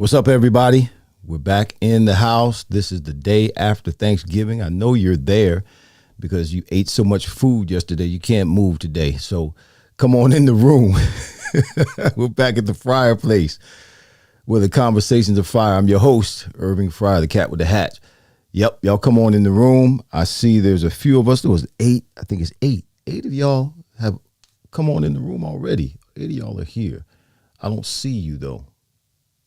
What's up, everybody? We're back in the house. This is the day after Thanksgiving. I know you're there because you ate so much food yesterday. You can't move today. So come on in the room. We're back at the Fryar place where the conversations are fire. I'm your host, Irving Fryar, the cat with the hat. Yep, y'all come on in the room. I see there's a few of us. There was 8. I think it's 8. 8 of y'all have come on in the room already. 8 of y'all are here. I don't see you, though.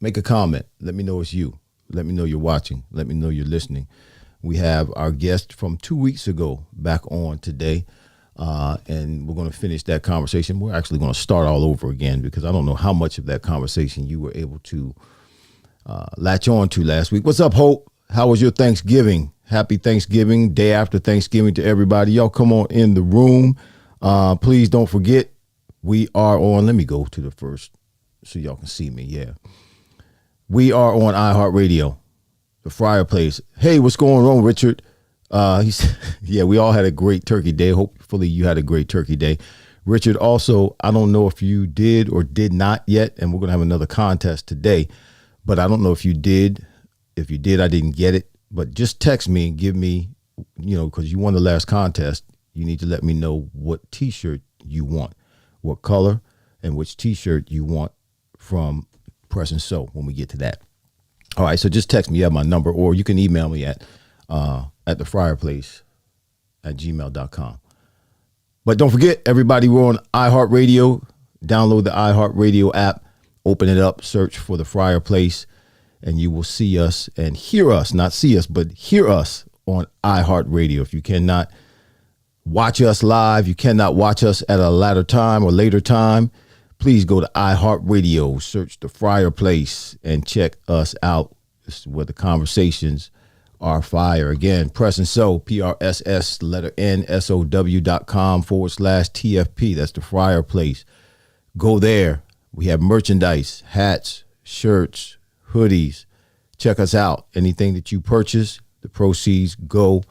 Make a comment. Let me know it's you. Let me know you're watching. Let me know you're listening. We have our guest from 2 weeks ago back on today, and we're going to finish that conversation. We're actually going to start all over again because I don't know how much of that conversation you were able to latch on to last week. What's up, Hope? How was your Thanksgiving? Happy Thanksgiving, day after Thanksgiving to everybody. Y'all come on in the room. Please don't forget, we are on, let me go to the first so y'all can see me. Yeah. We are on iHeartRadio, the Fryar place. Hey, what's going on, Richard? Yeah, we all had a great turkey day. Hopefully you had a great turkey day. Richard, also, I don't know if you did or did not yet, and we're going to have another contest today, but I don't know if you did. If you did, I didn't get it, but just text me and give me, because you won the last contest, you need to let me know what T-shirt you want, what color, and which T-shirt you want from Press and Sew when we get to that. All right, so just text me. You have my number, or you can email me at thefryarplace@gmail.com. But don't forget, everybody, we're on iHeartRadio. Download the iHeartRadio app, open it up, search for the Fryar Place, and you will see us and hear us, not see us, but hear us on iHeartRadio. If you cannot watch us live, you cannot watch us at a later time or later time, please go to iHeartRadio, search the Fryar Place, and check us out. This is where the conversations are fire. Again, Press and Sew, PRSS, letter NSOW.com/TFP. That's the Fryar Place. Go there. We have merchandise, hats, shirts, hoodies. Check us out. Anything that you purchase, the proceeds go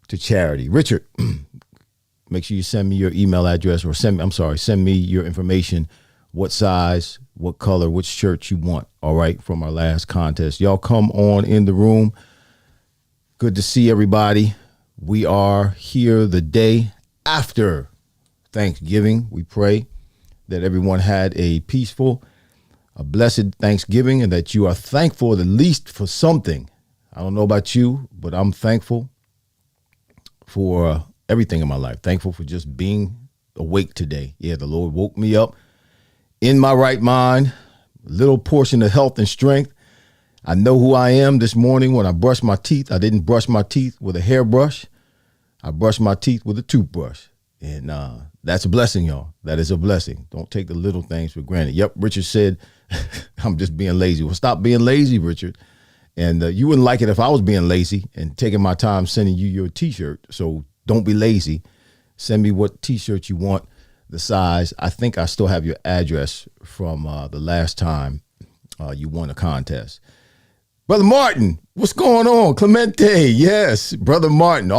to charity. Richard, make sure you send me your email address, or send me your information. What size, what color, which shirt you want, all right, from our last contest. Y'all come on in the room. Good to see everybody. We are here the day after Thanksgiving. We pray that everyone had a peaceful, a blessed Thanksgiving, and that you are thankful at least for something. I don't know about you, but I'm thankful for everything in my life. Thankful for just being awake today. Yeah, the Lord woke me up in my right mind, a little portion of health and strength. I know who I am. This morning when I brushed my teeth, I didn't brush my teeth with a hairbrush. I brushed my teeth with a toothbrush. And that's a blessing, y'all. That is a blessing. Don't take the little things for granted. Yep, Richard said, I'm just being lazy. Well, stop being lazy, Richard. And you wouldn't like it if I was being lazy and taking my time sending you your T-shirt. So don't be lazy. Send me what T-shirt you want. the size. I think I still have your address from the last time you won a contest. Brother Martin, what's going on? Clemente, yes, Brother Martin,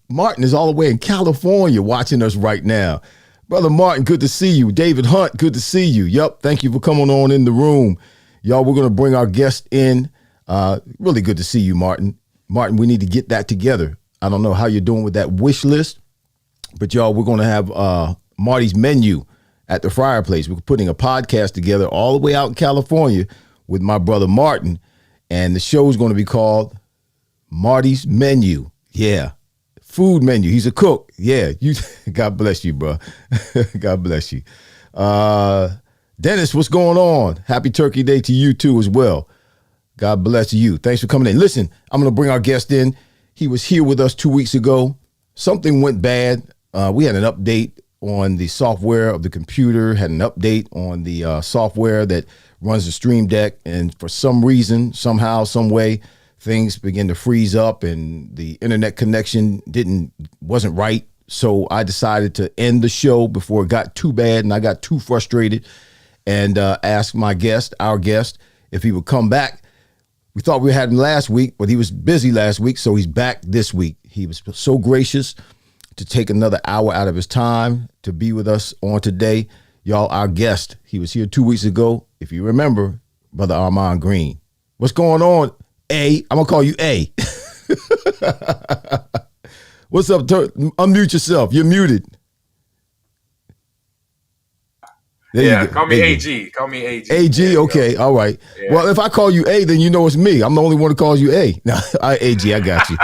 Martin is all the way in California watching us right now. Brother Martin, good to see you. David Hunt, good to see you. Yep, thank you for coming on in the room. Y'all, we're going to bring our guest in. Really good to see you, Martin. Martin, we need to get that together. I don't know how you're doing with that wish list, but y'all, we're going to have Marty's Menu at the Fryar place. We're putting a podcast together all the way out in California with my brother Martin, and the show is going to be called Marty's Menu. Yeah. Food menu. He's a cook. Yeah. God bless you, bro. God bless you. Dennis, what's going on? Happy Turkey Day to you too as well. God bless you. Thanks for coming in. Listen, I'm going to bring our guest in. He was here with us 2 weeks ago. Something went bad. We had an update on the software of the computer, had an update on the software that runs the Stream Deck. And for some reason, somehow, some way, things began to freeze up and the internet connection wasn't right. So I decided to end the show before it got too bad and I got too frustrated, and asked our guest, if he would come back. We thought we had him last week, but he was busy last week, so he's back this week. He was so gracious to take another hour out of his time to be with us on today. Y'all, our guest, he was here 2 weeks ago. If you remember, Brother Ahman Green. What's going on, A? I'm going to call you A. What's up? Unmute yourself. You're muted. Yeah, call me AG. Call me AG. AG, okay, all right. Yeah. Well, if I call you A, then you know it's me. I'm the only one who calls you A. No, AG, I got you.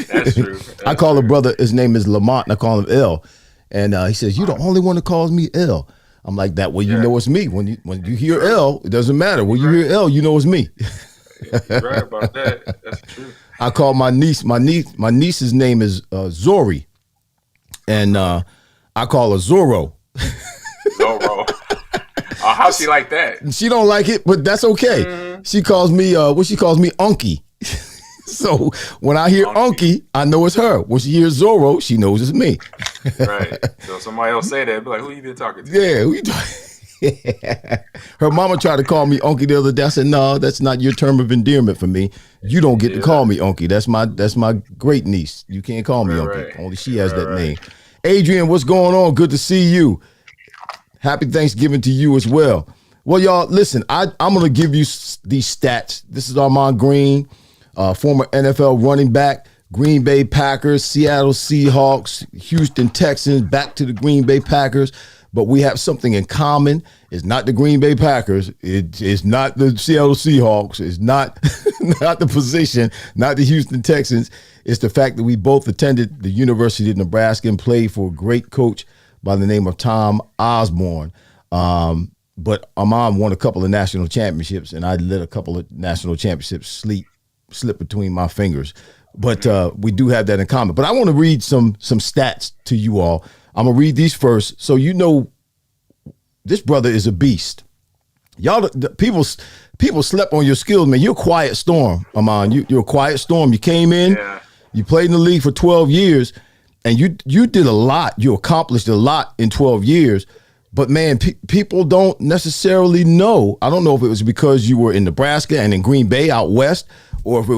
That's true. I call a brother, his name is Lamont, and I call him L. And he says, you're the only one that calls me L. I'm like, that way you know it's me. When you hear L, it doesn't matter. When you hear L, you know it's me. You're right about that. That's true. I call my niece's name is Zori. And I call her Zorro. Zorro. Oh, how's she like that? She don't like it, but that's okay. Mm-hmm. She calls me Unky. So when I hear Unky, I know it's her. When she hears Zorro, she knows it's me. Right. So somebody else say that, be like, who you been talking to? Yeah, who you talking? Her mama tried to call me Unky the other day. I said, no, that's not your term of endearment for me. You don't get to call me Unky. That's my great niece. You can't call me Unky. Right. Only she has that name. Adrian, what's going on? Good to see you. Happy Thanksgiving to you as well. Well, y'all, listen, I'm going to give you these stats. This is Ahman Green, former NFL running back, Green Bay Packers, Seattle Seahawks, Houston Texans, back to the Green Bay Packers. But we have something in common. It's not the Green Bay Packers. It's not the Seattle Seahawks. It's not, not the position, not the Houston Texans. It's the fact that we both attended the University of Nebraska and played for a great coach by the name of Tom Osborne. But Ahman won a couple of national championships, and I let a couple of national championships slip between my fingers. But we do have that in common. But I want to read some stats to you all. I'm going to read these first so you know this brother is a beast. Y'all, people slept on your skills, man. You're a quiet storm, Ahman. You're a quiet storm. You came in, you played in the league for 12 years, and you did a lot. You accomplished a lot in 12 years. But, man, people don't necessarily know. I don't know if it was because you were in Nebraska and in Green Bay out west, or if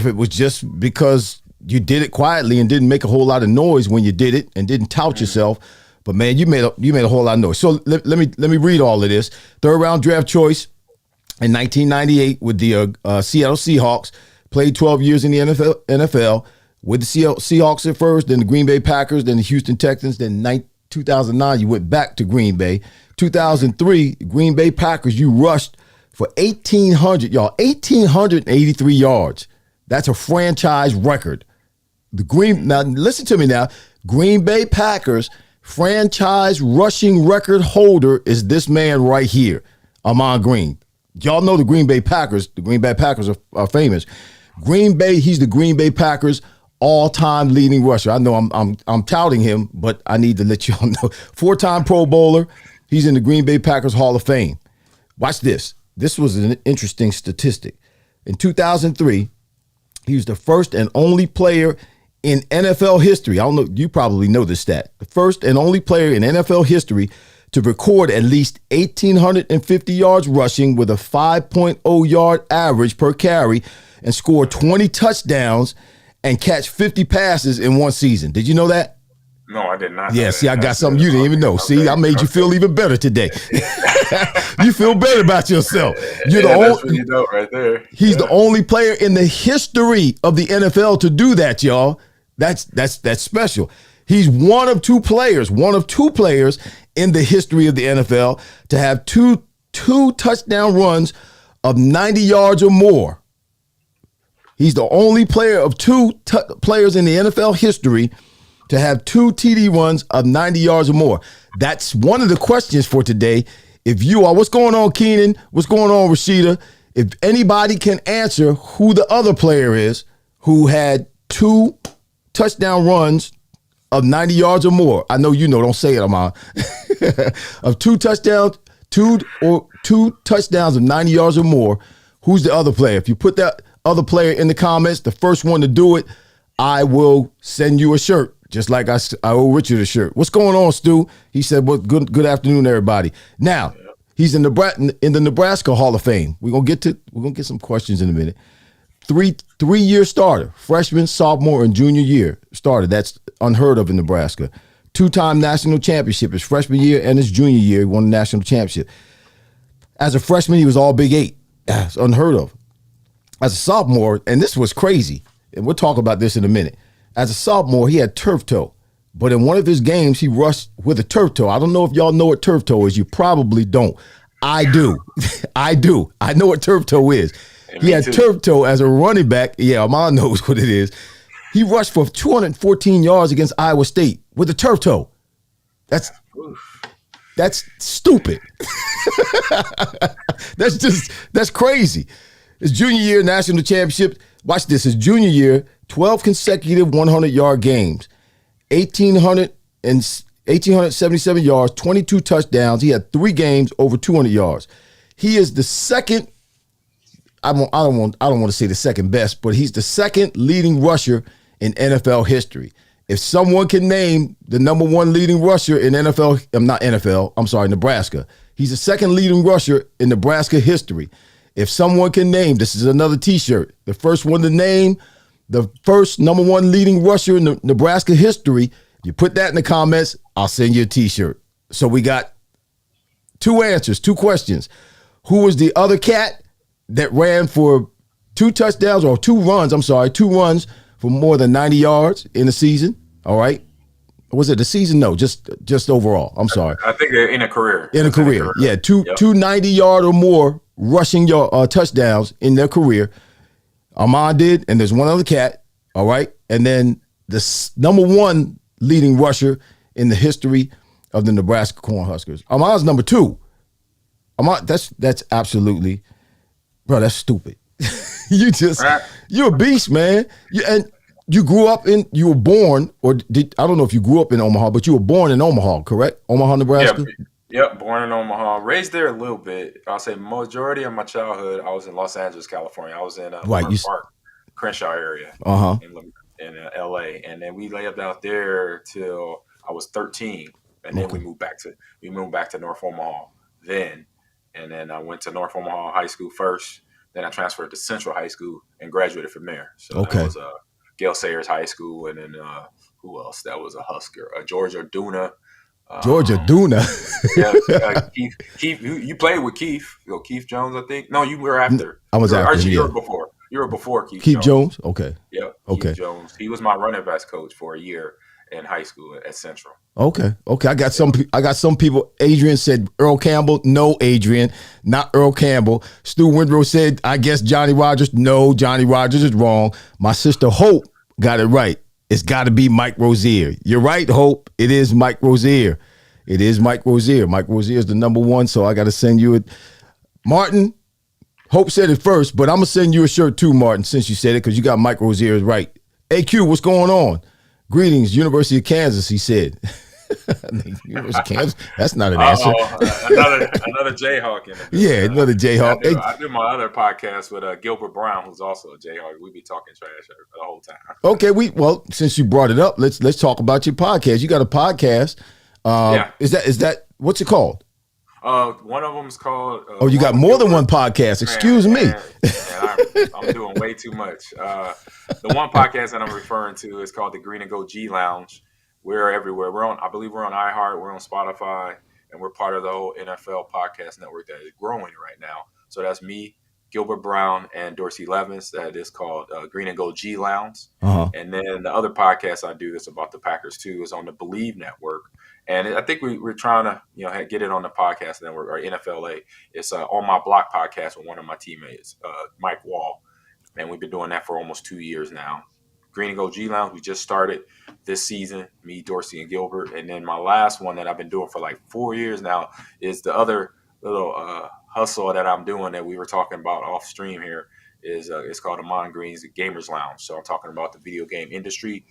it was just because you did it quietly and didn't make a whole lot of noise when you did it and didn't tout yourself. But, man, you made a whole lot of noise. So let me read all of this. Third round draft choice in 1998 with the Seattle Seahawks. Played 12 years in the NFL with the Seahawks at first, then the Green Bay Packers, then the Houston Texans, then 2009 you went back to Green Bay. 2003 Green Bay Packers, you rushed for 1,883 yards. That's a franchise record. Now listen to me now. Green Bay Packers franchise rushing record holder is this man right here, Ahman Green. Y'all know the Green Bay Packers. The Green Bay Packers are famous. Green Bay, he's the Green Bay Packers all-time leading rusher. I know I'm touting him, but I need to let y'all know. 4-time Pro Bowler. He's in the Green Bay Packers Hall of Fame. Watch this. This was an interesting statistic. In 2003, he was the first and only player in NFL history. I don't know, you probably know this stat. The first and only player in NFL history to record at least 1,850 yards rushing with a 5.0 yard average per carry and score 20 touchdowns and catch 50 passes in one season. Did you know that? No, I did not. Yeah, see, I got something you didn't even know. See, I made you feel even better today. You feel better about yourself. You're the only. That's pretty dope right there. He's the only player in the history of the NFL to do that, y'all. That's special. He's one of two players in the history of the NFL to have two touchdown runs of 90 yards or more. He's the only player of two players in the NFL history to have two TD runs of 90 yards or more. That's one of the questions for today. If you are, what's going on, Keenan? What's going on, Rashida? If anybody can answer who the other player is who had two touchdown runs of 90 yards or more. I know you know, don't say it, Ahman. Of two touchdowns of 90 yards or more, who's the other player? If you put that other player in the comments, the first one to do it, I will send you a shirt. Just like I owe Richard a shirt. What's going on, Stu? He said, "Well, good afternoon, everybody." Now, he's in the Nebraska Hall of Fame. We're gonna get some questions in a minute. Three-year starter, freshman, sophomore, and junior year starter. That's unheard of in Nebraska. Two-time national championship his freshman year and his junior year. He won the national championship. As a freshman, he was all Big 8. That's unheard of. As a sophomore, and this was crazy, and we'll talk about this in a minute. As a sophomore, he had turf toe, but in one of his games, he rushed with a turf toe. I don't know if y'all know what turf toe is. You probably don't. I do. I do. I know what turf toe is. He had turf toe as a running back. Yeah, Ahman knows what it is. He rushed for 214 yards against Iowa State with a turf toe. That's stupid. That's crazy. His junior year national championship. Watch this. His junior year, 12 consecutive 100-yard games, 1,877 yards, 22 touchdowns. He had 3 games over 200 yards. He is the second. I don't want to say the second best, but he's the second leading rusher in NFL history. If someone can name the number one leading rusher in Nebraska. He's the second leading rusher in Nebraska history. If someone can name, this is another T-shirt, the first one to name the first number one leading rusher in the Nebraska history, you put that in the comments, I'll send you a T-shirt. So we got 2 answers, 2 questions. Who was the other cat that ran for 2 runs for more than 90 yards in the season? All right. Was it the season? No, just overall. I'm sorry. I think in a career. In a career. Yeah, two 90-yard or more rushing touchdowns in their career. Ahman did, and there's one other cat, all right? And then the number one leading rusher in the history of the Nebraska Cornhuskers. Ahman's number 2. Ahman, that's absolutely, bro, that's stupid. You're a beast, man. You were born, I don't know if you grew up in Omaha, but you were born in Omaha, correct? Omaha, Nebraska? Yep, born in Omaha, raised there a little bit. I'll say majority of my childhood, I was in Los Angeles, California. I was in Park, Crenshaw area in L.A. And then we lived out there till I was 13, and then we moved back to North Omaha then. And then I went to North Omaha High School first. Then I transferred to Central High School and graduated from there. So that was Gale Sayers High School, and then who else? That was a Husker, Georgia Duna. Keith, you played with Keith. Keith Jones, I think. No, you were after. I was after. Actually, you were before. You were before Keith Jones. Okay. Yeah. Okay. Keith Jones. He was my running backs coach for a year in high school at Central. Okay. I got some people. Adrian said Earl Campbell. No, Adrian, not Earl Campbell. Stu Windrow said, I guess Johnny Rogers. No, Johnny Rogers is wrong. My sister Hope got it right. It's got to be Mike Rozier. You're right, Hope. It is Mike Rozier. Mike Rozier is the number one, so I got to send you it. Martin, Hope said it first, but I'm going to send you a shirt too, Martin, since you said it, because you got Mike Rozier right. AQ, what's going on? Greetings, University of Kansas, he said. That's not an answer. Another Jayhawk in the building. Yeah, another Jayhawk. I do my other podcast with Gilbert Brown, who's also a Jayhawk. We be talking trash the whole time. Okay, since you brought it up, let's talk about your podcast. You got a podcast. Yeah. Is that what's it called? One of them is called. You got more than one podcast. Excuse me. I'm doing way too much. The one podcast that I'm referring to is called the Green and Go G Lounge. We're everywhere. I believe we're on iHeart. We're on Spotify, and we're part of the whole NFL podcast network that is growing right now. So that's me, Gilbert Brown, and Dorsey Levins. That is called Green and Go G Lounge. Uh-huh. And then the other podcast I do that's about the Packers too is on the Believe Network. And I think we're trying to, get it on the podcast network or NFLA. It's On My Block podcast with one of my teammates, Mike Wall. And we've been doing that for almost 2 years now. Green and Go G Lounge, we just started this season, me, Dorsey, and Gilbert. And then my last one that I've been doing for like 4 years now is the other little hustle that I'm doing that we were talking about off stream here is it's called Ahman Green's Gamers Lounge. So I'm talking about the video game industry,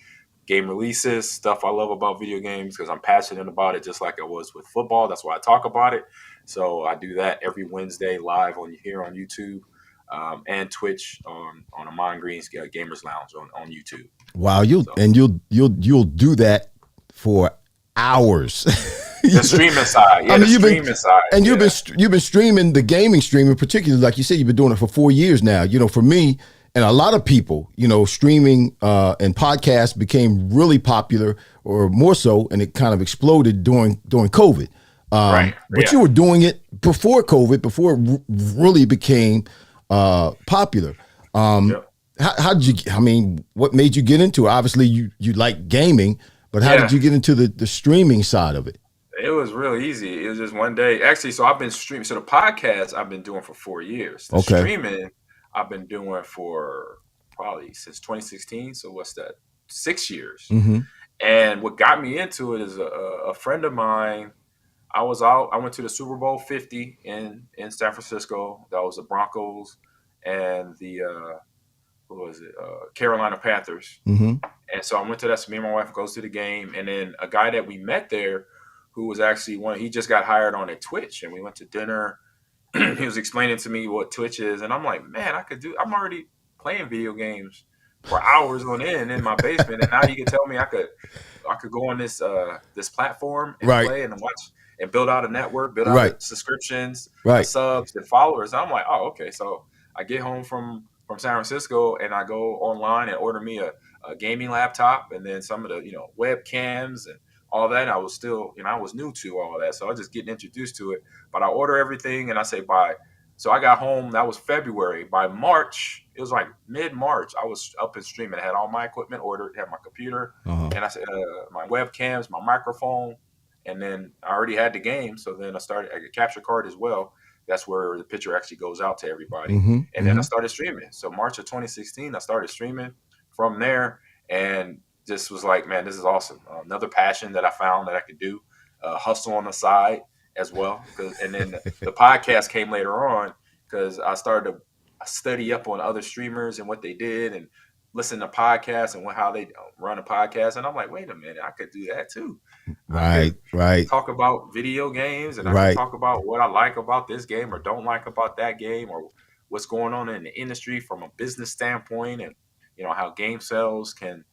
game releases, stuff I love about video games because I'm passionate about it just like I was with football. That's why I talk about it. So I do that every Wednesday live here on YouTube and Twitch on Ahman Green's Gamers Lounge on YouTube. Wow, you'll do that for hours. The streaming side, you've been streaming the gaming streaming, particularly like you said, you've been doing it for 4 years now. For me. And a lot of people, streaming and podcasts became really popular, or more so, and it kind of exploded during COVID. Right. But you were doing it before COVID, before it really became popular. How did you? What made you get into it? Obviously, you like gaming, but how did you get into the streaming side of it? It was real easy. It was just one day. Actually, so I've been streaming. So the podcast I've been doing for 4 years. The streaming I've been doing for probably since 2016. So what's that? 6 years. Mm-hmm. And what got me into it is a friend of mine. I went to the Super Bowl 50 in San Francisco. That was the Broncos and the Carolina Panthers. Mm-hmm. And so I went to that. So me and my wife goes to the game, and then a guy that we met there, who was actually he just got hired on at Twitch, and we went to dinner. He was explaining to me what Twitch is, and I'm like, man, I'm already playing video games for hours on end in my basement, and now you can tell me I could go on this platform and play and watch and build out a network, build out subscriptions, subs, and followers. And I'm like, oh, okay. So I get home from San Francisco, and I go online and order me a gaming laptop, and then some of the webcams and all that. I was still, I was new to all of that. So I was just getting introduced to it. But I order everything and I say bye. So I got home, that was February. By March, it was like mid-March, I was up and streaming. I had all my equipment ordered, had my computer, and I said my webcams, my microphone, and then I already had the game. So then I got a capture card as well. That's where the picture actually goes out to everybody. Mm-hmm, and then I started streaming. So March of 2016, I started streaming from there, and just was like, man, this is awesome. Another passion that I found that I could do, hustle on the side as well. And then the podcast came later on because I started to study up on other streamers and what they did and listen to podcasts and how they run a podcast. And I'm like, wait a minute, I could do that too. Right. Talk about video games, and I can talk about what I like about this game or don't like about that game, or what's going on in the industry from a business standpoint, and how game sales can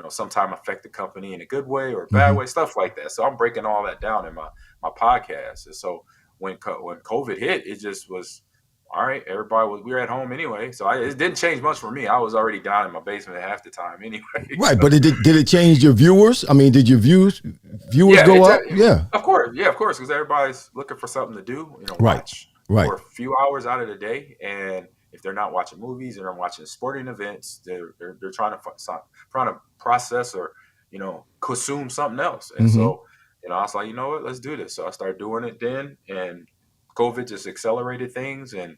sometime affect the company in a good way or a bad way, stuff like that. So I'm breaking all that down in my podcast. And so when COVID hit, it just was, all right, we were at home anyway. So it didn't change much for me. I was already down in my basement at half the time anyway. Right. But did it change your viewers? I mean, did your viewers go up? Yeah. Of course. Yeah, of course. Because everybody's looking for something to do, watch for a few hours out of the day. And if they're not watching movies and they're watching sporting events, they're trying to process or consume something else. And so I was like, you know what, let's do this. So I started doing it then, and COVID just accelerated things. And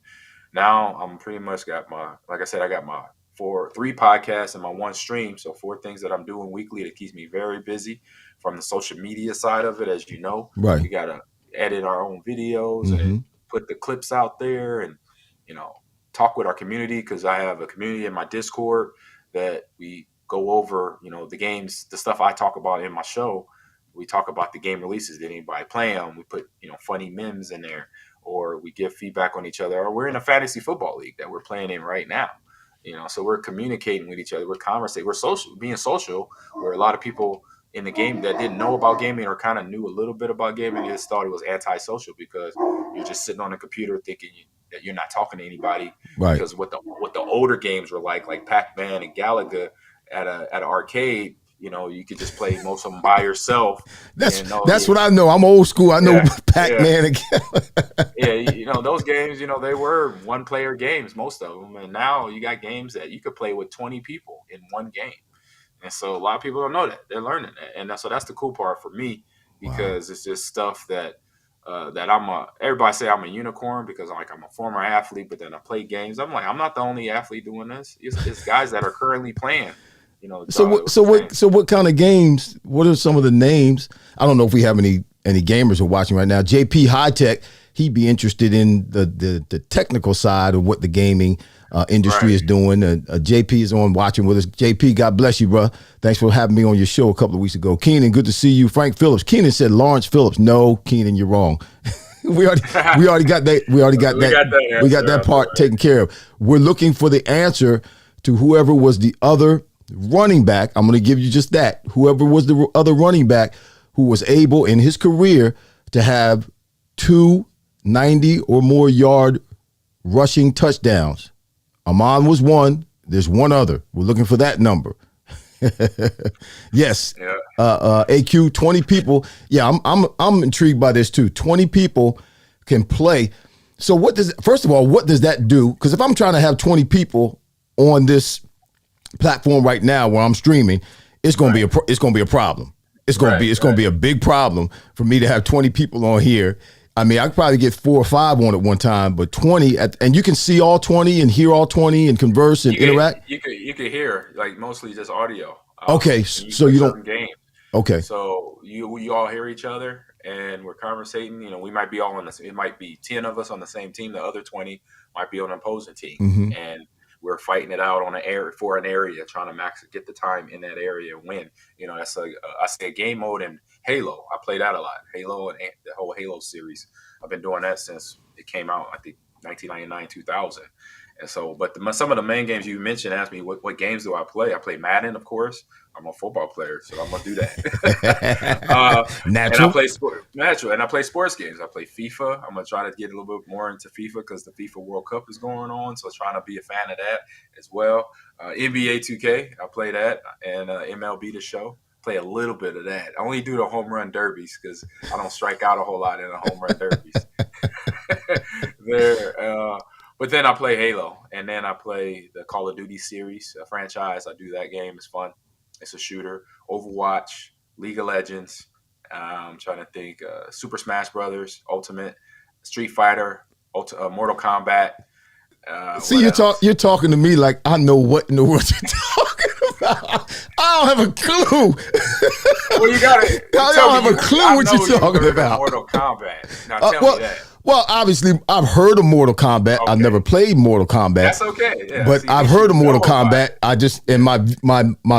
now I'm pretty much got like I said, I got my 3 podcasts and my 1 stream. So 4 things that I'm doing weekly that keeps me very busy from the social media side of it. As you know, we got to edit our own videos and put the clips out there, and talk with our community, because I have a community in my Discord that we go over, the games, the stuff I talk about in my show, We talk about the game releases. Did anybody play them? We put funny memes in there, or we give feedback on each other. Or we're in a fantasy football league that we're playing in right now. So we're communicating with each other. We're conversing. We're social, being social. Where a lot of people in the game that didn't know about gaming or kind of knew a little bit about gaming, they just thought it was antisocial because you're just sitting on a computer thinking that you're not talking to anybody. Right. Because what the older games were like Pac-Man and Galaga at an arcade, you could just play most of them by yourself. That's what I know. I'm old school. I know Pac-Man and Galaga. Those games, they were one-player games, most of them. And now you got games that you could play with 20 people in one game. And so a lot of people don't know that. They're learning that. And so that's the cool part for me because it's just stuff that everybody say I'm a unicorn because I'm a former athlete, but then I play games. I'm like, I'm not the only athlete doing this. It's guys that are currently playing. So what kind of games? What are some of the names? I don't know if we have any gamers who are watching right now. JP High Tech, he'd be interested in the technical side of what the gaming industry is doing. JP is on watching with us. JP, God bless you, bro. Thanks for having me on your show a couple of weeks ago. Keenan, good to see you. Frank Phillips. Keenan said Lawrence Phillips. No, Keenan, you're wrong. we already got that. We got that part taken care of. We're looking for the answer to whoever was the other running back. I'm going to give you just that. Whoever was the other running back who was able in his career to have 290 or more yard rushing touchdowns. Ahman was one. There's one other. We're looking for that number. Yes. Yeah. AQ, 20 people. Yeah, I'm intrigued by this too. 20 people can play. So first of all, what does that do? Because if I'm trying to have 20 people on this platform right now where I'm streaming, it's going to be a problem. It's going to be a big problem for me to have 20 people on here. I mean, I could probably get 4 or 5 on at one time, but 20, and you can see all 20 and hear all 20 and converse and interact. You could hear like mostly just audio. Okay, so you don't game. Okay, so you all hear each other and we're conversating. We might be all on it might be 10 of us on the same team. The other 20 might be on an opposing team, and we're fighting it out on an area, trying to get the time in that area and win. That's I say game mode and Halo. I play that a lot. Halo and the whole Halo series. I've been doing that since it came out, I think 1999, 2000. And so, but some of the main games you mentioned, asked me what games do I play? I play Madden, of course. I'm a football player, so I'm gonna do that. Natural. And I play sports games. I play FIFA. I'm gonna try to get a little bit more into FIFA because the FIFA World Cup is going on. So trying to be a fan of that as well. NBA 2K, I play that, and MLB The Show. Play a little bit of that. I only do the home run derbies because I don't strike out a whole lot in the home run derbies. But then I play Halo, and then I play the Call of Duty series, a franchise. I do that game. It's fun. It's a shooter. Overwatch, League of Legends. I'm trying to think. Super Smash Brothers, Ultimate, Street Fighter, Mortal Kombat. See, you're talking to me like I know what in the world you're talking about. I don't have a clue. Well, you got it. I don't have a clue what you're talking about. Mortal Kombat. Now tell me that. Well, obviously, I've heard of Mortal Kombat. Okay. I've never played Mortal Kombat. That's okay. Yeah, but I've heard of Mortal Kombat. I just, in my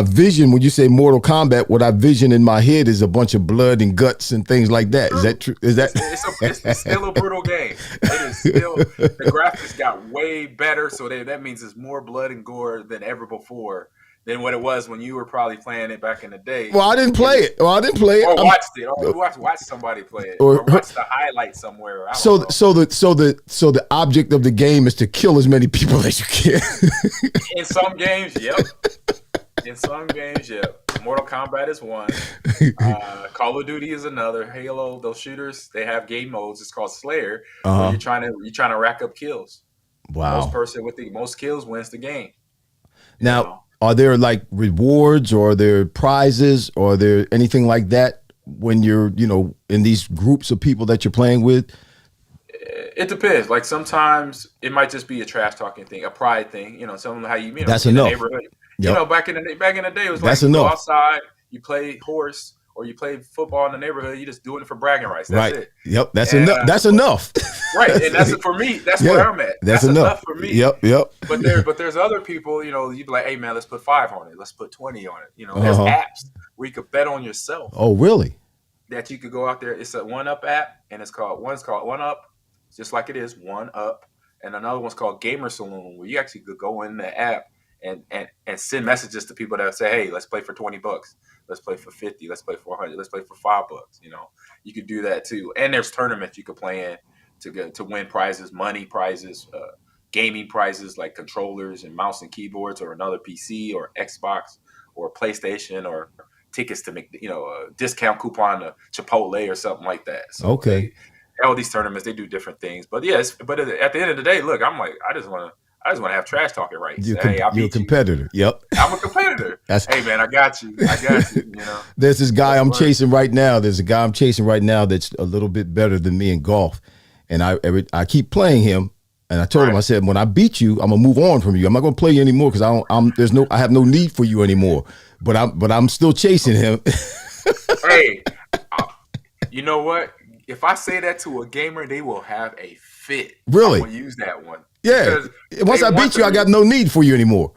vision, when you say Mortal Kombat, what I vision in my head is a bunch of blood and guts and things like that. True. Is that true? Is that? It's still a brutal game. It is still, the graphics got way better, so that means it's more blood and gore than ever before. Than what it was when you were probably playing it back in the day. Well, I didn't play it. Or watched it. Or watched somebody play it. Or watched the highlight somewhere. So the object of the game is to kill as many people as you can. In some games, yep. Mortal Kombat is one. Call of Duty is another. Halo, those shooters, they have game modes. It's called Slayer. Where you're trying to rack up kills. Wow. Most person with the most kills wins the game. Now, are there like rewards or are there prizes or are there anything like that when you're, in these groups of people that you're playing with? It depends. Like sometimes it might just be a trash talking thing, a pride thing, something how you meet. That's enough. The neighborhood. Yep. Back in the day, it was that's like you enough. Go outside, you play horse or you play football in the neighborhood. You just doing it for bragging rights. That's it. Yep. That's enough. That's enough. Right. And that's for me. That's where I'm at. That's enough for me. Yep. But there's other people, you'd be like, hey man, let's put 5 on it. Let's put 20 on it. There's apps where you could bet on yourself. Oh, really? that you could go out there. It's a One Up app, and one's called One Up, just like it is One Up, and another one's called Gamer Saloon, where you actually could go in the app and send messages to people that say, hey, let's play for $20, let's play for 50, let's play for 100, let's play for $5. You could do that too, and there's tournaments you could play in to win prizes, money prizes, gaming prizes like controllers and mouse and keyboards, or another PC or Xbox or PlayStation, or tickets to make a discount coupon to Chipotle or something like that. So okay, all these tournaments, they do different things. But yes, but at the end of the day, look, I'm like, I just want to have trash talking rights. You're a competitor. Yep. I'm a competitor. Hey man, I got you. There's this guy I'm chasing right now. There's a guy I'm chasing right now that's a little bit better than me in golf, and I keep playing him. And I told him, I said, when I beat you, I'm gonna move on from you. I'm not gonna play you anymore because I have no need for you anymore. But I'm still chasing him. Hey, you know what? If I say that to a gamer, they will have a fit. Really? I'm gonna use that one. Yeah. Once I beat you, I got no need for you anymore.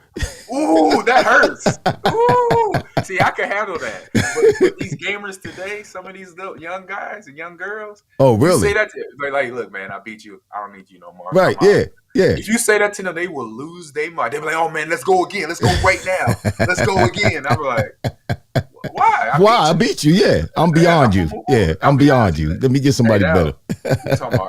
Ooh, that hurts. Ooh. See, I can handle that. But these gamers today, some of these little young guys and young girls. Oh, really? Say that to them, like, look, man, I beat you. I don't need you no more. Right? Yeah. Yeah. If you say that to them, they will lose their mind. They'll be like, oh man, let's go again. Let's go right now. Let's go again. I'm like, why? I beat you. Yeah. I'm beyond you. Yeah. I'm beyond you. Let me get somebody better.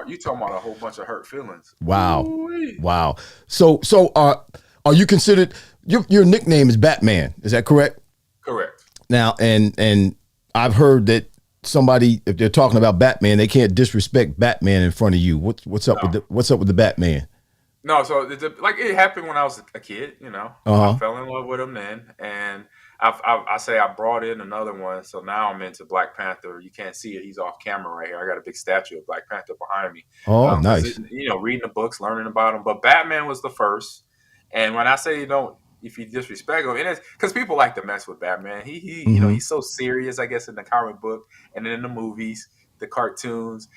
You talking about a whole bunch of hurt feelings. Wow. Ooh-wee. Wow. So are you considered, your nickname is Batman? Is that correct? Correct. Now, and I've heard that somebody, if they're talking about Batman, they can't disrespect Batman in front of you. What's up with the Batman? No, so it happened when I was a kid. I fell in love with him then, and I say I brought in another one. So now I'm into Black Panther. You can't see it; he's off camera right here. I got a big statue of Black Panther behind me. Oh, nice. Reading the books, learning about him. But Batman was the first. And when I say if you disrespect him, and it's because people like to mess with Batman. He he's so serious, I guess, in the comic book and then in the movies, the cartoons.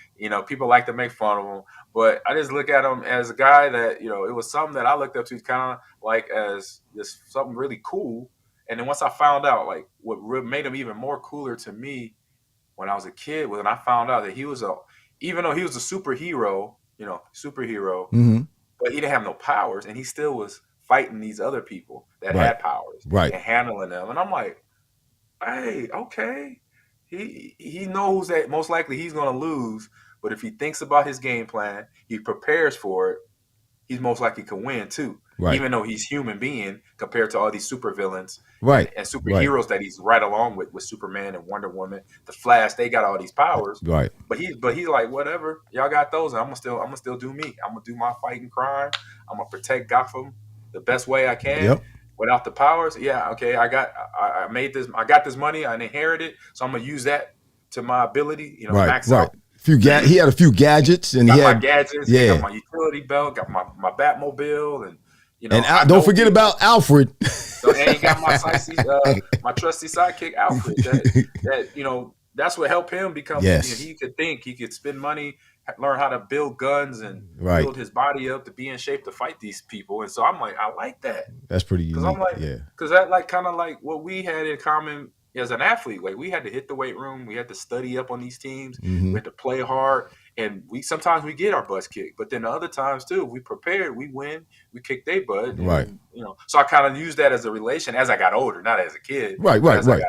People like to make fun of him. But I just look at him as a guy that, it was something that I looked up to kind of like as just something really cool. And then once I found out, like, what made him even more cooler to me when I was a kid, when I found out that even though he was a superhero, mm-hmm. but he didn't have no powers, and he still was fighting these other people that had powers, and handling them. And I'm like, hey, okay. He knows that most likely he's going to lose, but if he thinks about his game plan, he prepares for it, he's most likely can win too. Right. Even though he's human being compared to all these supervillains and superheroes that he's right along with Superman and Wonder Woman, the Flash, they got all these powers. Right. But he's like, whatever, y'all got those, and I'm gonna still do me. I'm gonna do my fighting crime. I'm gonna protect Gotham the best way I can. Yep. Without the powers, okay, I made this. I got this money. I inherited, so I'm gonna use that to my ability. Max out. He had a few gadgets, and he had my gadgets. Yeah, got my utility belt, got my Batmobile, and don't forget about Alfred. So, and he got my trusty sidekick Alfred. That that's what helped him become. Yes. He could think. He could spend money, learn how to build guns, and build his body up to be in shape to fight these people. And so I'm like, I like that. That's pretty unique. Because I'm like, because that kind of like what we had in common as an athlete. Like, we had to hit the weight room, we had to study up on these teams, we had to play hard, and sometimes we get our butts kicked. But then the other times too, we prepared, we win, we kick their butt. And, so I kind of used that as a relation as I got older, not as a kid. Right. As I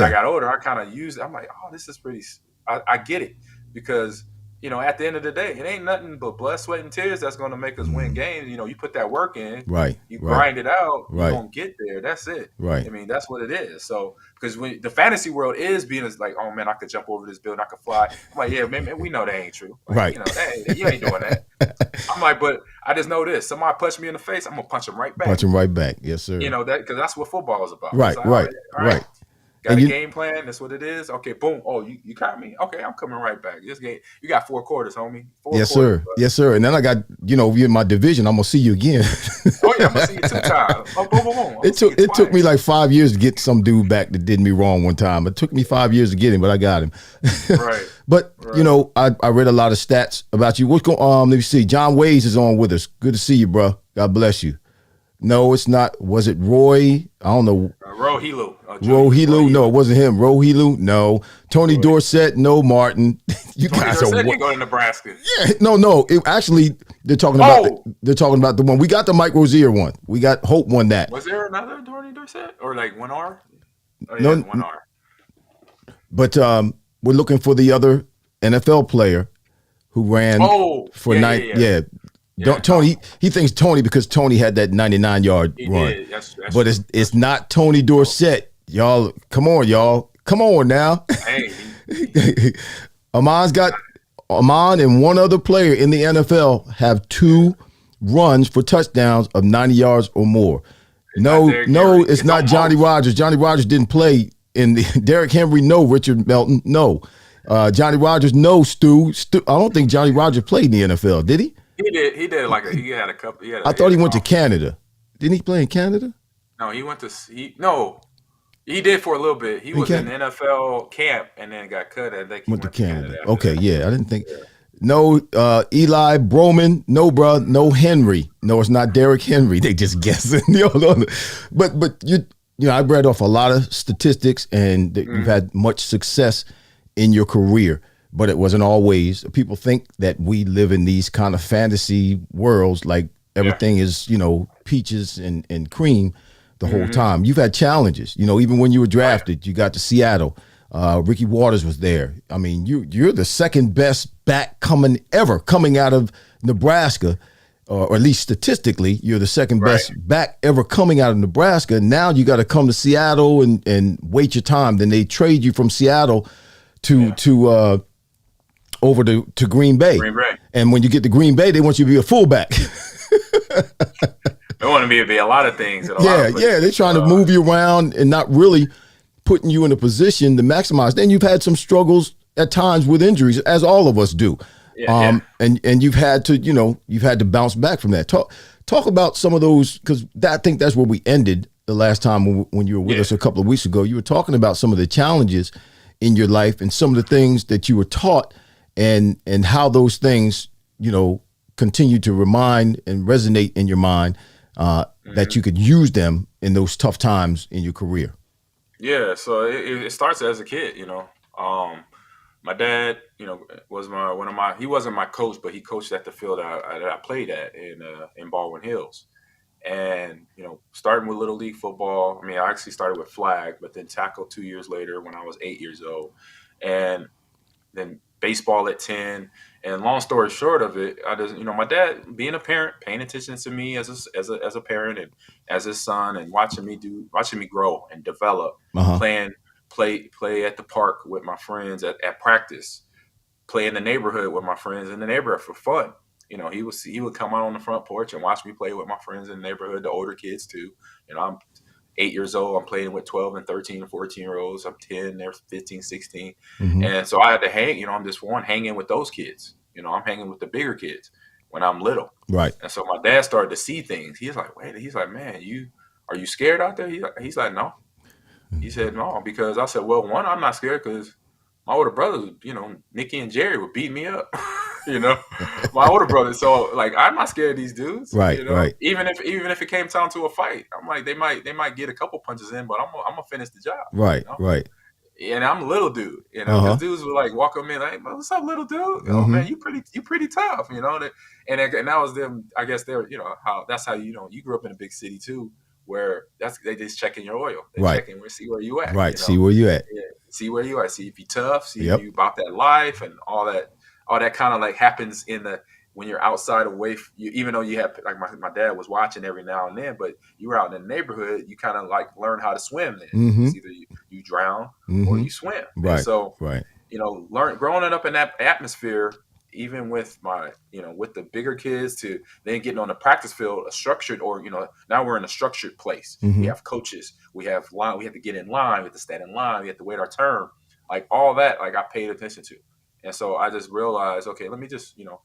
got older, I kind of used it. I'm like, oh, this is pretty. I get it, because at the end of the day, it ain't nothing but blood, sweat, and tears that's going to make us win games. You put that work in, you grind it out, you're going to get there. That's it. Right. I mean, that's what it is. So, because when the fantasy world is being like, oh man, I could jump over this building, I could fly. I'm like, yeah, man, we know that ain't true. Like, you ain't doing that. I'm like, but I just know this. Somebody punch me in the face, I'm going to punch him right back. Punch him right back. Yes, sir. That because that's what football is about. Right, like, right. Got a game plan. That's what it is. Okay, boom. Oh, you caught me. Okay, I'm coming right back. This game, you got 4 quarters, homie. Yes, sir. Yes, sir. And then I got, you're in my division. I'm gonna see you again. Oh yeah, I'm gonna see you 2 times. Oh, boom, boom, boom. It took me like 5 years to get some dude back that did me wrong one time. It took me 5 years to get him, but I got him. Right. But I read a lot of stats about you. What's going on? Let me see. John Ways is on with us. Good to see you, bro. God bless you. No, it's not. Was it Roy? I don't know. Rohelu. Rohelu. No, it wasn't him. Rohelu. No. Tony Dorsett. No. Martin. You Tony guys Dorsett didn't go to Nebraska. Yeah. No. Actually, they're talking about the one. We got the Mike Rozier one. We got Hope won that. Was there another Tony Dorsett or like 1R? Oh, yeah, no, 1R. But we're looking for the other NFL player who ran for 9. Yeah. Tony, he thinks Tony because Tony had that 99-yard run. That's but it's not Tony Dorsett. Y'all, come on, y'all. Come on now. Hey. Ahman and one other player in the NFL have 2 runs for touchdowns of 90 yards or more. No, it's not Johnny Rodgers. Johnny Rodgers didn't play in the Derrick Henry, no. Richard Melton, no. Johnny Rodgers, no. Stu. I don't think Johnny Rodgers played in the NFL, did he? He did. He had a couple. I thought he went to Canada. Didn't he play in Canada? No, he went to. He did for a little bit. He was in NFL camp and then got cut. And went to Canada. Okay, yeah, I didn't think. Yeah. No, Eli Broman. No, bro. No Henry. No, it's not Derrick Henry. They just guessing. But you know, I read off a lot of statistics, and you've had much success in your career. But it wasn't always. People think that we live in these kind of fantasy worlds, like everything is, you know, peaches and cream the whole time. You've had challenges. You know, even when you were drafted, you got to Seattle. Ricky Waters was there. I mean, you're the second best back coming out of Nebraska, or at least statistically, you're the second best back ever coming out of Nebraska. Now you got to come to Seattle and wait your time. Then they trade you from Seattle to over to Green Bay. And when you get to Green Bay, they want you to be a fullback. They want to be a lot of things. They're trying to move you around and not really putting you in a position to maximize. Then you've had some struggles at times with injuries, as all of us do. And you've had to bounce back from that. Talk about some of those, because I think that's where we ended the last time when you were with us a couple of weeks ago. You were talking about some of the challenges in your life and some of the things that you were taught, and how those things, you know, continue to remind and resonate in your mind, that you could use them in those tough times in your career. Yeah, so it starts as a kid, you know. My dad, you know, was he wasn't my coach, but he coached at the field that I played at in Baldwin Hills. And, you know, starting with Little League football, I mean, I actually started with flag, but then tackle 2 years later when I was 8 years old. And then baseball at 10. And long story short of it, my dad, being a parent, paying attention to me as a parent and as his son, and watching me grow and develop, play at the park with my friends at practice, play in the neighborhood with my friends in the neighborhood for fun. You know, he would come out on the front porch and watch me play with my friends in the neighborhood, the older kids too. You know, I'm 8 years old. I'm playing with 12 and 13 and 14-year-olds. I'm 10, they're 15, 16. And so I had to hang, you know, I'm just hanging with those kids. You know, I'm hanging with the bigger kids when I'm little. Right. And so my dad started to see things. He's like, man, are you scared out there? He's like, no. He said, no, because I said, well, one, I'm not scared because my older brothers, you know, Nicky and Jerry would beat me up. You know, my older brother. So like, I'm not scared of these dudes. Right. You know? Right. Even if it came down to a fight, I'm like, they might get a couple punches in, but I'm gonna finish the job. Right. You know? Right. And I'm a little dude, you know, because dudes would like walk up me like, what's up, little dude? Oh man, you pretty tough, you know. And that was them. I guess they're, you know, that's how, you know, you grew up in a big city too, where they just checking your oil. They checking see where you at. Right. You know? See where you at. Yeah. See where you at. See if you tough. See if you about that life and all that. All that kind of like happens when you're outside away. Even though you have, like my dad was watching every now and then, but you were out in the neighborhood, you kind of like learn how to swim. Then it's either you drown or you swim. Right. And so, you know, growing up in that atmosphere, even with with the bigger kids, to then getting on the practice field, a structured, or, you know, now we're in a structured place. We have coaches, we have line, we have to get in line, we have to stand in line, we have to wait our turn, like all that, like I paid attention to. And so I just realized, okay, let me just, you know,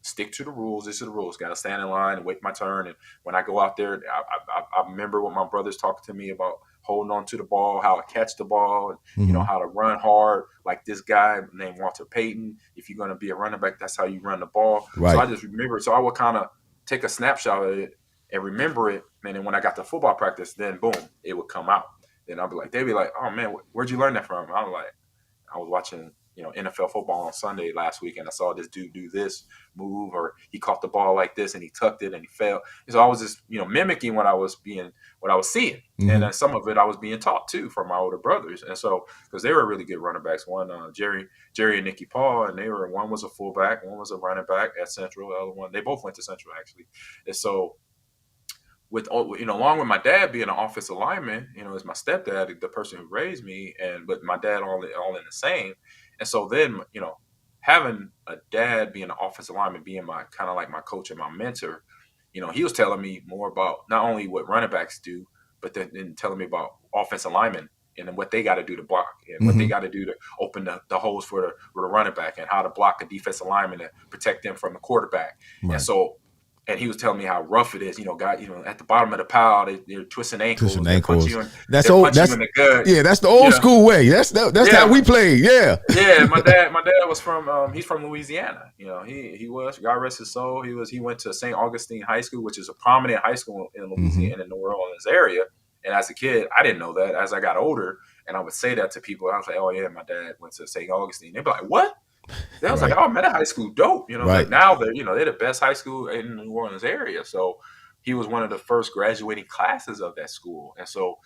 stick to the rules. This is the rules. Got to stand in line and wait my turn. And when I go out there, I remember what my brothers talked to me about, holding on to the ball, how to catch the ball, and, you know, how to run hard. Like this guy named Walter Payton, if you're going to be a running back, that's how you run the ball. Right. So I just remember, so I would kind of take a snapshot of it and remember it. And then when I got to football practice, then boom, it would come out. Then they'd be like, oh man, where'd you learn that from? I was like, I was watching, NFL football on Sunday last week, and I saw this dude do this move, or he caught the ball like this, and he tucked it, and he fell. So I was just, mimicking what I was seeing, and some of it I was being taught too from my older brothers, and so because they were really good running backs. One, Jerry and Nicky Paul, and one was a fullback, one was a running back at Central. The other one, they both went to Central actually, and so along with my dad being an offensive lineman, as my stepdad, the person who raised me, but my dad all in the same. And so then, having a dad being an offensive lineman, being my kind of like my coach and my mentor, he was telling me more about not only what running backs do, but then telling me about offensive linemen and what they got to do to block and what they got to do to open the holes for the running back, and how to block a defensive lineman to protect them from the quarterback. Right. And he was telling me how rough it is, guys, at the bottom of the pile, they're twisting ankles. That's you that's in the gut. Yeah, that's the old school way. That's how we played. Yeah. Yeah, my dad was from he's from Louisiana. He was, God rest his soul. He went to St. Augustine High School, which is a prominent high school in Louisiana, in the New Orleans area. And as a kid, I didn't know that. As I got older, and I would say that to people, I was like, "Oh yeah, my dad went to St. Augustine." They'd be like, "What?" Then I was like, "Oh man, that high school dope." Like now they're the best high school in the New Orleans area. So he was one of the first graduating classes of that school. And so,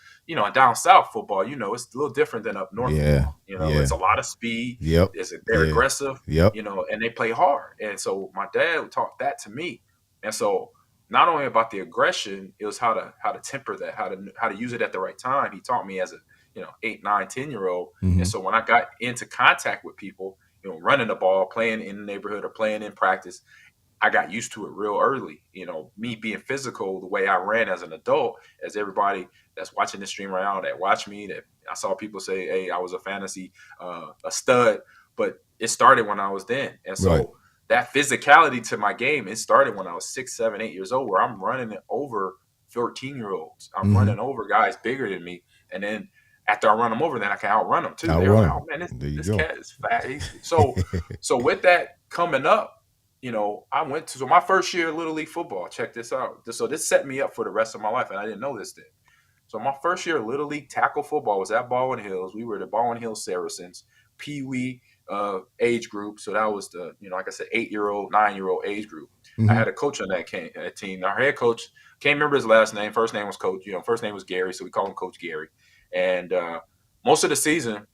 down south football, it's a little different than up north. Yeah. It's a lot of speed. Yep. They're aggressive. Yep. And they play hard. And so my dad taught that to me. And so not only about the aggression, it was how to temper that, how to use it at the right time. He taught me as a 8, 9, 10-year-old. And so when I got into contact with people, running the ball, playing in the neighborhood or playing in practice, I got used to it real early. Me being physical the way I ran as an adult, as everybody that's watching this stream right now that watched me, that I saw people say, hey, I was a fantasy, a stud, but it started when I was then. And so that physicality to my game, it started when I was 6, 7, 8 years old, where I'm running it over 13-year-olds. I'm running over guys bigger than me. And then after I run them over, then I can outrun them too. They're like, oh man, this cat is fat. So with that coming up, I went to my first year of Little League football. Check this out. So this set me up for the rest of my life, and I didn't know this then. So my first year of Little League tackle football was at Baldwin Hills. We were the Baldwin Hills Saracens, Pee Wee age group. So that was the, like I said, 8-year-old, 9-year-old age group. I had a coach on that team. Our head coach, can't remember his last name. First name was Coach. First name was Gary, so we call him Coach Gary. And most of the season,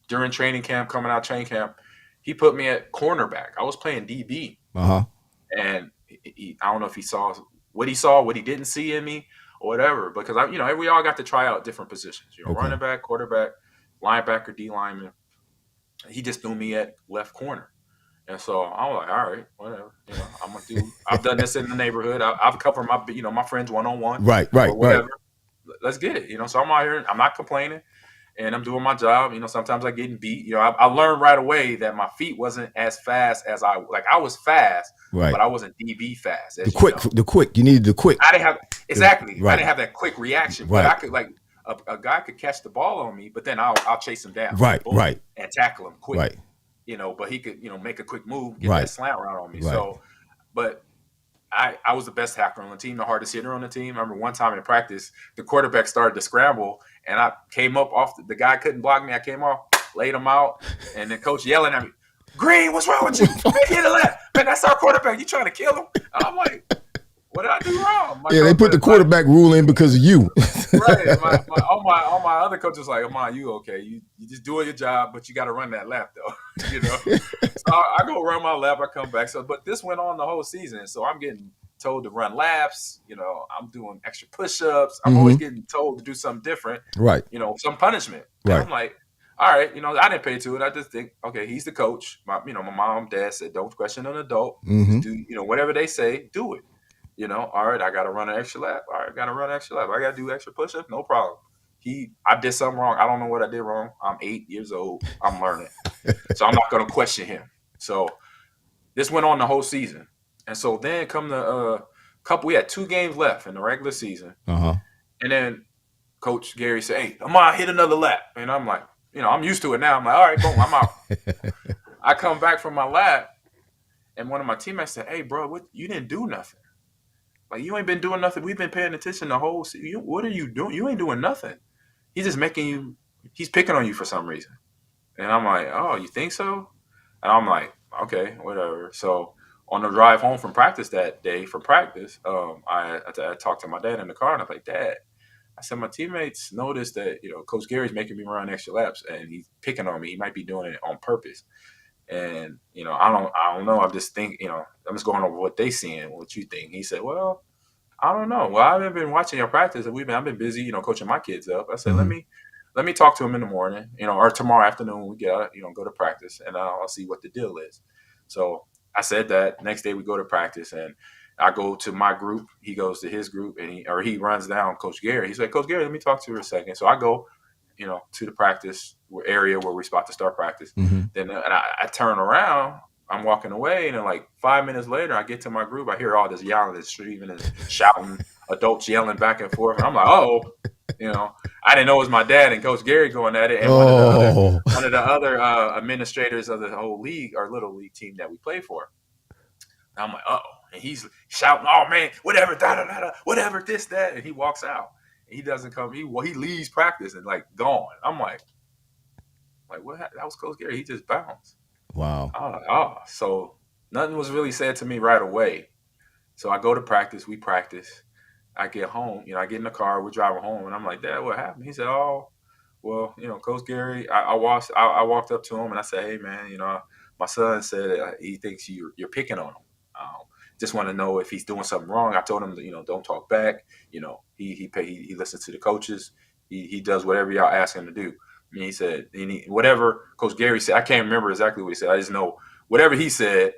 during training camp, coming out training camp, he put me at cornerback. I was playing DB. And I don't know if he saw what he didn't see in me or whatever, because we all got to try out different positions. Running back, quarterback, linebacker, D lineman. He just threw me at left corner. And so I was like, all right, whatever. I'm gonna do. I've done this in the neighborhood. I've covered my my friends one-on-one. Right. Let's get it. So I'm out here. I'm not complaining, and I'm doing my job. Sometimes I get beat. I learned right away that my feet wasn't as fast as I was fast, but I wasn't DB fast. The quick. You needed the quick. I didn't have exactly. I didn't have that quick reaction, but I could a guy could catch the ball on me, but then I'll chase him down, and tackle him quick, But he could make a quick move, get that slant route on me. So, but I was the best tackler on the team, the hardest hitter on the team. I remember one time in practice, the quarterback started to scramble, and I came up off the guy couldn't block me. I came off, laid him out, and the coach yelling at me, "Green, what's wrong with you? Man, hit the left. Man, that's our quarterback. You trying to kill him?" And I'm like, what did I do wrong? They put the quarterback rule in because of you. Right. All my other coaches like, Ahman, you okay? You just doing your job, but you got to run that lap though. So I go run my lap. I come back. But this went on the whole season. So I'm getting told to run laps. I'm doing extra push-ups. I'm always getting told to do something different. Right. Some punishment. Right. And I'm like, all right. I didn't pay to it. I just think, okay, he's the coach. My mom, dad said, don't question an adult. Just do whatever they say, do it. All right, I got to run an extra lap. All right, got to run an extra lap. I got to do extra push-ups. No problem. I did something wrong. I don't know what I did wrong. I'm 8 years old. I'm learning. So I'm not going to question him. So this went on the whole season. And so then come the we had 2 games left in the regular season. And then Coach Gary said, "Hey, Ahman, hit another lap." And I'm like, I'm used to it now. I'm like, all right, boom, I'm out. I come back from my lap, and one of my teammates said, "Hey, bro, you didn't do nothing." Like, you ain't been doing nothing. We've been paying attention the whole season. What are you doing? You ain't doing nothing. He's just making you. He's picking on you for some reason. And I'm like, oh, you think so? And I'm like, okay, whatever. So on the drive home from practice that day, I talked to my dad in the car, and I'm like, Dad, I said, my teammates noticed that, Coach Gary's making me run extra laps, and he's picking on me. He might be doing it on purpose. And, I don't know. I'm just thinking, I'm just going over what they seeing, what you think. He said, well, I don't know. Well, I haven't been watching your practice, and I've been busy, coaching my kids up. I said, let me talk to him in the morning, or tomorrow afternoon when we get out, go to practice, and I'll see what the deal is. So I said that. Next day we go to practice, and I go to my group. He goes to his group, and he runs down Coach Gary. He said, Coach Gary, let me talk to you for a second. So I go, to the practice area where we're about to start practice. Then I turn around. I'm walking away, and then like 5 minutes later, I get to my group. I hear all this yelling, this screaming, and shouting, adults yelling back and forth. And I'm like, oh, I didn't know it was my dad and Coach Gary going at it, and one of the other administrators of the whole league, our little league team that we play for. And I'm like, oh, and he's shouting, oh man, whatever, whatever, this, that, and he walks out. And he doesn't come. He leaves practice and like gone. I'm like what? That was Coach Gary. He just bounced. Wow. So nothing was really said to me right away. So I go to practice. We practice. I get home. I get in the car. We're driving home, and I'm like, Dad, what happened? He said, oh, well, Coach Gary. I walked up to him and I said, hey, man, my son said he thinks you're picking on him. Just want to know if he's doing something wrong. I told him, don't talk back. He listens to the coaches. He does whatever y'all ask him to do. And he said, whatever Coach Gary said, I can't remember exactly what he said. I just know whatever he said,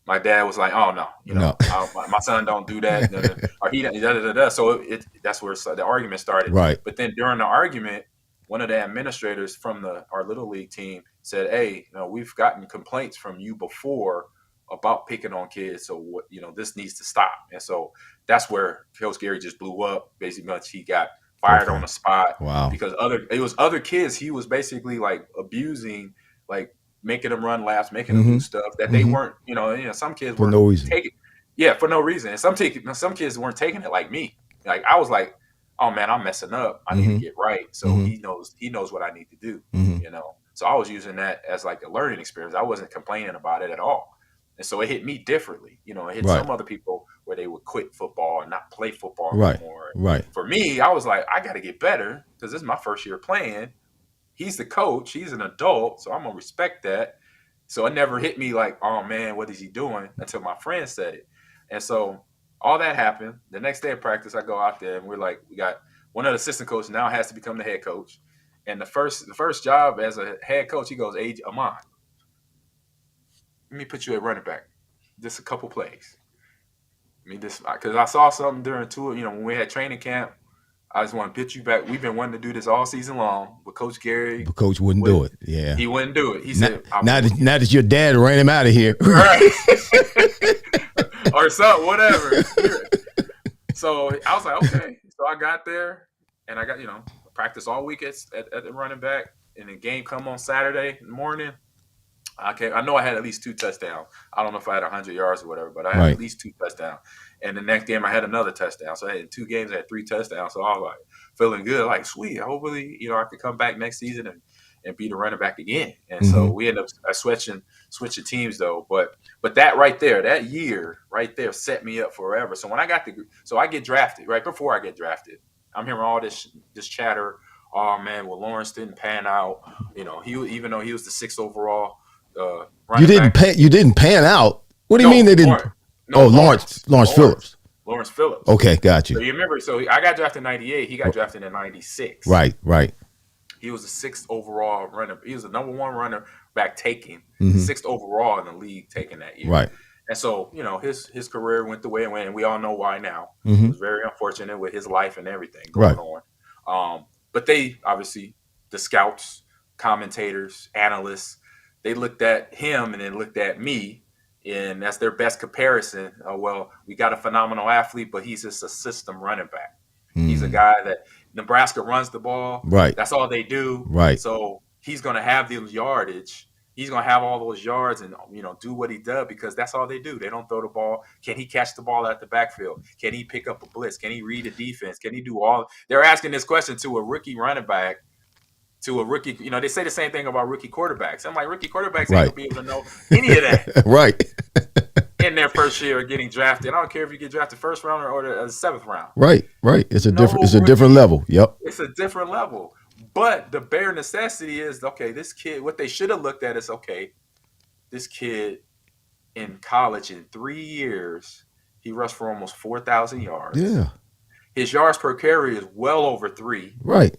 my dad was like, oh, no, no. My son don't do that. Or he da. So that's where the argument started. Right. But then during the argument, one of the administrators from our little league team said, hey, we've gotten complaints from you before about picking on kids. So what, this needs to stop. And so that's where Coach Gary just blew up. Basically, he got fired on the spot. Wow. Because it was other kids he was basically like abusing, like making them run laps, making them do stuff that they weren't, some kids for no reason. For no reason. And some kids weren't taking it like me. Like I was like, oh man, I'm messing up. I need to get right. So he knows what I need to do. So I was using that as like a learning experience. I wasn't complaining about it at all. And so it hit me differently. It hit some other people where they would quit football and not play football anymore. Right. For me, I was like, I got to get better because this is my first year playing. He's the coach. He's an adult, so I'm going to respect that. So it never hit me like, oh, man, what is he doing? Until my friend said it. And so all that happened. The next day of practice, I go out there, and we got one of the assistant coaches now has to become the head coach. And the first job as a head coach, he goes, hey, Ahman, let me put you at running back. Just a couple plays. Because I saw something during tour, when we had training camp. I just want to pitch you back. We've been wanting to do this all season long, but Coach Gary. But Coach wouldn't do it. Yeah. He wouldn't do it. He said, now that your dad ran him out of here. Right. Or something, whatever. So I was like, okay. So I got there, and I got, practice all week at the running back, and the game come on Saturday morning. I know I had at least 2 touchdowns. I don't know if I had 100 yards or whatever, but I had at least 2 touchdowns. And the next game I had another touchdown. So I had 2 games, I had 3 touchdowns. So I was like feeling good, like sweet. Hopefully, I could come back next season and be the running back again. And so we ended up switching teams though. But that right there, that year right there set me up forever. So when I get drafted, right before I get drafted, I'm hearing all this chatter. Oh man, well Lawrence didn't pan out. Even though he was the 6th overall. You didn't pan out. What do you mean they didn't? Lawrence Phillips. Lawrence Phillips. Okay, got you. So you remember? So I got drafted in '98. He got drafted in '96. Right. He was the 6th overall runner. He was the number 1 runner back taken, 6th overall in the league taken that year. Right. And so his career went the way it went, and we all know why now. It was very unfortunate with his life and everything going on. But they obviously, the scouts, commentators, analysts, they looked at him and then looked at me, and that's their best comparison. Well, we got a phenomenal athlete, but he's just a system running back. He's a guy that Nebraska runs the ball. Right. That's all they do. Right. So he's going to have the yardage, he's gonna have all those yards and do what he does because that's all they do. They don't throw the ball. Can he catch the ball at the backfield? Can he pick up a blitz? Can he read a defense? Can he do all? They're asking this question to a rookie running back, to a rookie. They say the same thing about rookie quarterbacks. I'm like, rookie quarterbacks ain't gonna be able to know any of that. Right. In their first year of getting drafted, I don't care if you get drafted first round or the seventh round. Right. It's a different level. Yep. It's a different level. But the bare necessity is, okay, this kid, what they should have looked at is, okay, this kid in college in 3 years, he rushed for almost 4,000 yards. Yeah. His yards per carry is well over 3. Right.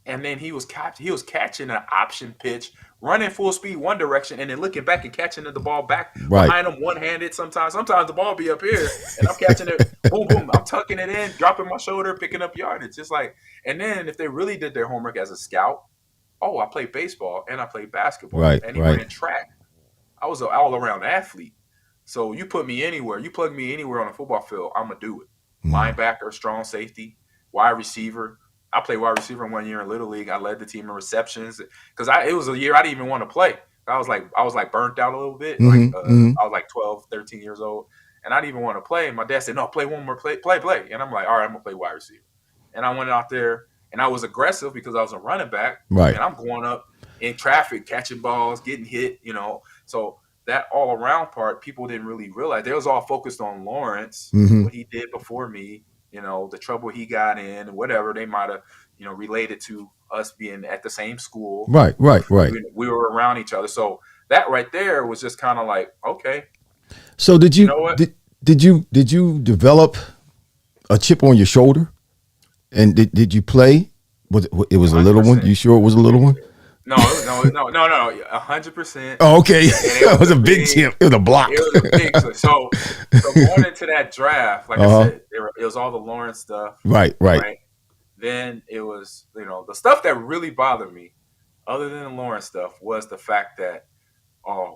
And then he was catching an option pitch, running full speed one direction, and then looking back and catching the ball back behind him one-handed sometimes. Sometimes the ball be up here, and I'm catching it, boom, boom. I'm tucking it in, dropping my shoulder, picking up yardage. Just like, and then if they really did their homework as a scout, I played baseball and I played basketball. Right, and he ran track. I was an all-around athlete. So you put me anywhere, you plug me anywhere on a football field, I'm going to do it. Linebacker, strong safety, wide receiver. I played wide receiver 1 year in Little League. I led the team in receptions because it was a year I didn't even want to play. I was like burnt out a little bit. I was like 12, 13 years old, and I didn't even want to play. And my dad said, "No, play one more, play." And I'm like, "All right, I'm gonna play wide receiver." And I went out there and I was aggressive because I was a running back. Right. And I'm going up in traffic, catching balls, getting hit. So that all around part, people didn't really realize. They was all focused on Lawrence, what he did before me. The trouble he got in, whatever they might have, related to us being at the same school. Right. We were around each other. So that right there was just kind of like, okay. So did you, did you develop a chip on your shoulder? And did you play? It was 100%. A little one? You sure it was a little one? No, 100%. Oh, okay. It was a big chip. It was a block. It was a big chip. So going into that draft, like I said, it was all the Lawrence stuff. Right. Then it was, the stuff that really bothered me, other than the Lawrence stuff, was the fact that, I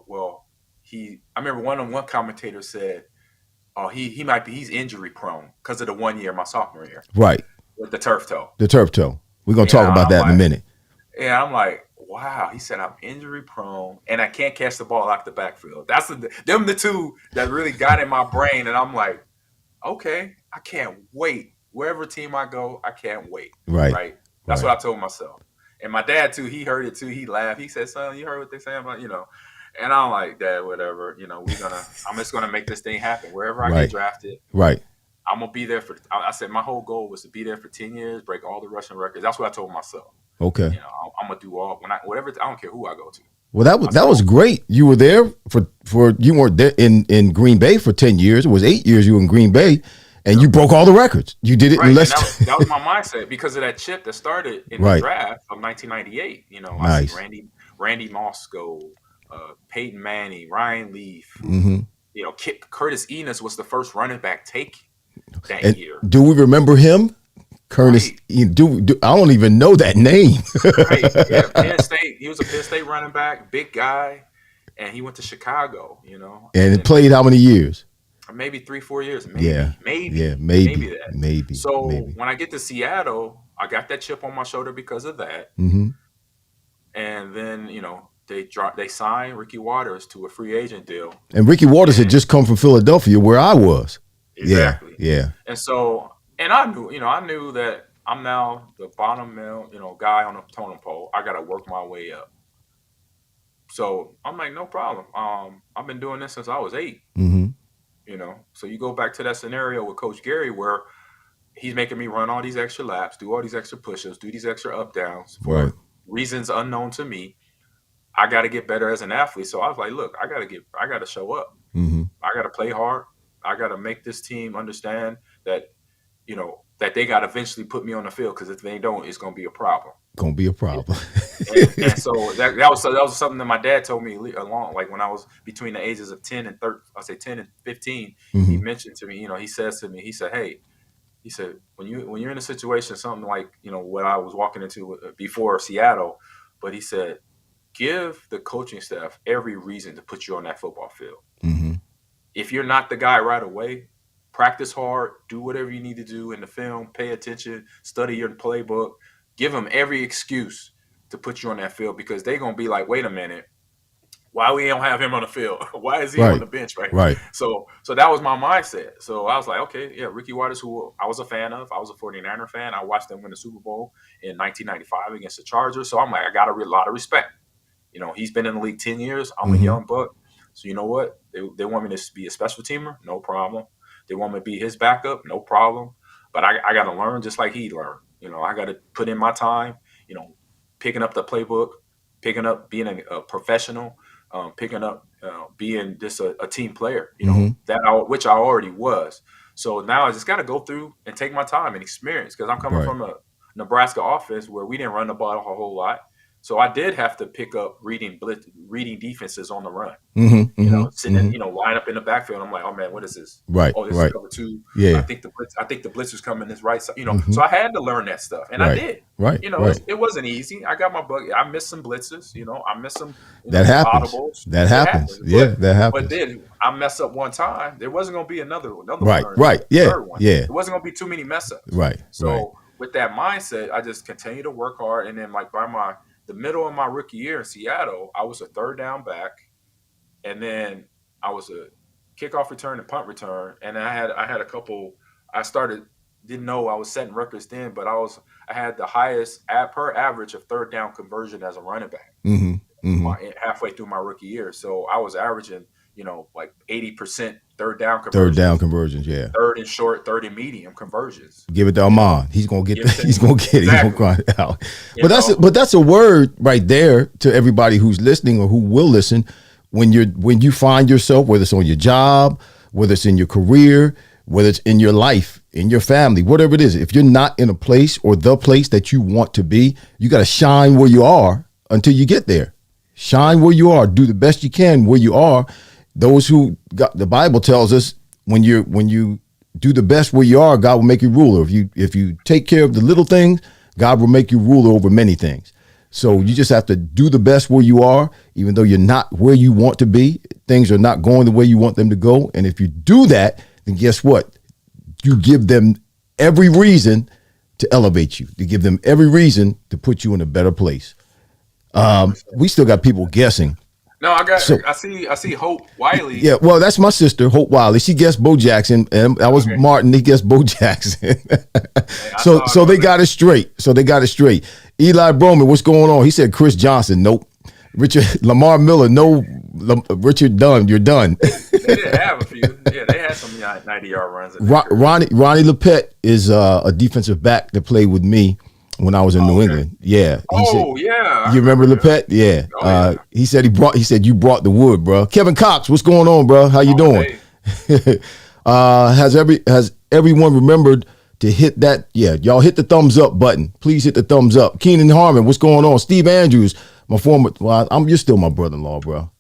remember one commentator said, he's injury prone because of the 1 year, my sophomore year. Right. With the turf toe. We're going to talk about that in a minute. Yeah, I'm like, wow. He said I'm injury prone and I can't catch the ball out the backfield. That's them the two that really got in my brain, and I'm like, okay, I can't wait. Wherever team I go, I can't wait. Right. That's what I told myself. And my dad too, he heard it too. He laughed. He said, "Son, you heard what they say about And I'm like, Dad, whatever. I'm just gonna make this thing happen. Wherever I get drafted, right. I'm gonna be there I said my whole goal was to be there for 10 years, break all the rushing records. That's what I told myself. Okay. I'm gonna do whatever. I don't care who I go to. Well, that was great. You were there for you weren't there in Green Bay for 10 years. It was 8 years you were in Green Bay, and you broke all the records. You did it in less. That was my mindset because of that chip that started in the draft of 1998. I see Randy Moss go, Peyton Manning, Ryan Leaf. Curtis Enos was the first running back take that year. Do we remember him? Curtis, I don't even know that name. Right. Yeah, Penn State. He was a Penn State running back, big guy, and he went to Chicago. And played how many years? Maybe 3-4 years. Maybe. So when I get to Seattle, I got that chip on my shoulder because of that. Mm-hmm. And then they signed Ricky Waters to a free agent deal. And Ricky Waters had just come from Philadelphia, where I was. Exactly. Yeah. And so. And I knew that I'm now the bottom guy on the totem pole. I got to work my way up. So I'm like, no problem. I've been doing this since I was 8. Mm-hmm. So you go back to that scenario with Coach Gary where he's making me run all these extra laps, do all these extra push-ups, do these extra up-downs for reasons unknown to me. I got to get better as an athlete. So I was like, look, I got to show up. Mm-hmm. I got to play hard. I got to make this team understand that that they got to eventually put me on the field, because if they don't, it's going to be a problem. And so that was something that my dad told me along, like when I was between the ages of 10 and 10 and 15. Mm-hmm. He mentioned to me, he says to me, he said, hey, he said, when you're in a situation, something like, what I was walking into before Seattle, but he said, give the coaching staff every reason to put you on that football field. Mm-hmm. If you're not the guy right away, practice hard, do whatever you need to do in the film, pay attention, study your playbook, give them every excuse to put you on that field, because they're going to be like, wait a minute, why we don't have him on the field? Why is he on the bench, right? Right. So that was my mindset. So I was like, okay, yeah, Ricky Watters, who I was a fan of. I was a 49er fan. I watched them win the Super Bowl in 1995 against the Chargers. So I'm like, I got a lot of respect. He's been in the league 10 years. I'm a young buck. So you know what? They want me to be a special teamer? No problem. They want me to be his backup? No problem. But I got to learn just like he learned. I got to put in my time, picking up the playbook, picking up being a professional, picking up being just a team player, which I already was. So now I just got to go through and take my time and experience, because I'm coming from a Nebraska offense where we didn't run the ball a whole lot. So I did have to pick up reading defenses on the run. Sitting, line up in the backfield. I'm like, oh man, what is this? Right. Oh, this is cover two. Yeah. I think the blitz is coming this right side. So I had to learn that stuff, and I did. Right. It wasn't easy. I got my bug. I missed some blitzes. I missed some. That happens. Audibles. That happens. Yeah, that happens. But then I messed up one time. There wasn't going to be another right. one. Right. Yeah. Third one. Yeah. It wasn't going to be too many mess ups. Right. So with that mindset, I just continued to work hard, and then like by the middle of my rookie year in Seattle, I was a third down back, and then I was a kickoff return and punt return, and I had a couple. Didn't know I was setting records then, but I had the highest per average of third down conversion as a running back halfway through my rookie year. So I was averaging, like 80% third down conversions. Yeah. Third and short, third and medium conversions. Give it to Ahman. He's gonna get it. He's gonna get it. He's gonna grind it out. But that's a word right there to everybody who's listening or who will listen. When you find yourself, whether it's on your job, whether it's in your career, whether it's in your life, in your family, whatever it is, if you're not in a place or the place that you want to be, you got to shine where you are until you get there. Shine where you are. Do the best you can where you are. Those who got the Bible tells us when you do the best where you are, God will make you ruler. If you take care of the little things, God will make you ruler over many things. So you just have to do the best where you are, even though you're not where you want to be. Things are not going the way you want them to go. And if you do that, then guess what? You give them every reason to elevate you, to give them every reason to put you in a better place. We still got people guessing. No, I see Hope Wiley. Yeah, well, that's my sister, Hope Wiley. She guessed Bo Jackson, and that was Martin. He guessed Bo Jackson. So they got it straight. Eli Broman, what's going on? He said Chris Johnson. Nope. Lamar Miller. No. Richard Dunn. You're done. They did have a few. Yeah, they had some 90-yard runs. Ronnie Lepet is a defensive back that played with me when I was in New England. Yeah. Yeah. You remember Lepet? Yeah. Yeah. He said you brought the wood, bro. Kevin Cox, what's going on, bro? How you doing? Has everyone remembered to hit that? Yeah, y'all hit the thumbs up button. Please hit the thumbs up. Keenan Harmon, what's going on? Steve Andrews, you're still my brother-in-law, bro.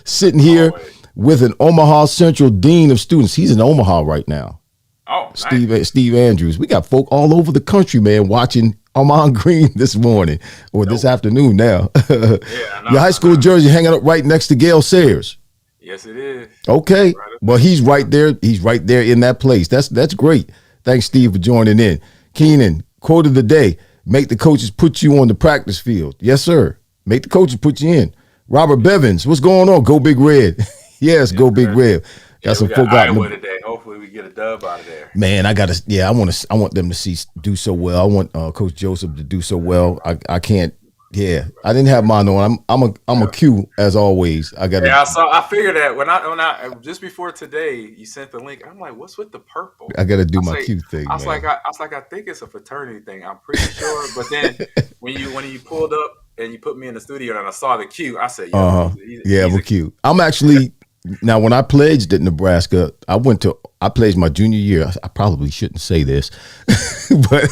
Sitting here with an Omaha Central Dean of Students. He's in Omaha right now. Oh, nice. Steve Andrews. We got folk all over the country, man, watching Ahman Green this morning or this afternoon now. Your high school jersey hanging up right next to Gail Sayers. Yes, it is. Okay. Well, he's right there. He's right there in that place. That's great. Thanks, Steve, for joining in. Keenan, quote of the day: make the coaches put you on the practice field. Yes, sir. Make the coaches put you in. Robert Bevins, what's going on? Go Big Red. Yes, go Big Red. Got some folk out Iowa today. Hopefully we get a dub out of there. Man, I want them to do so well. I want Coach Joseph to do so well. I can't. Yeah, I didn't have mine on. I'm a Q as always. I got. Yeah, I figured that when I just before today you sent the link. I'm like, what's with the purple? I got to do my Q thing. I was like, I think it's a fraternity thing. I'm pretty sure. But then when you pulled up and you put me in the studio and I saw the Q, I said, I'm a Q. I'm actually. Now, when I pledged at Nebraska, I pledged my junior year. I probably shouldn't say this, but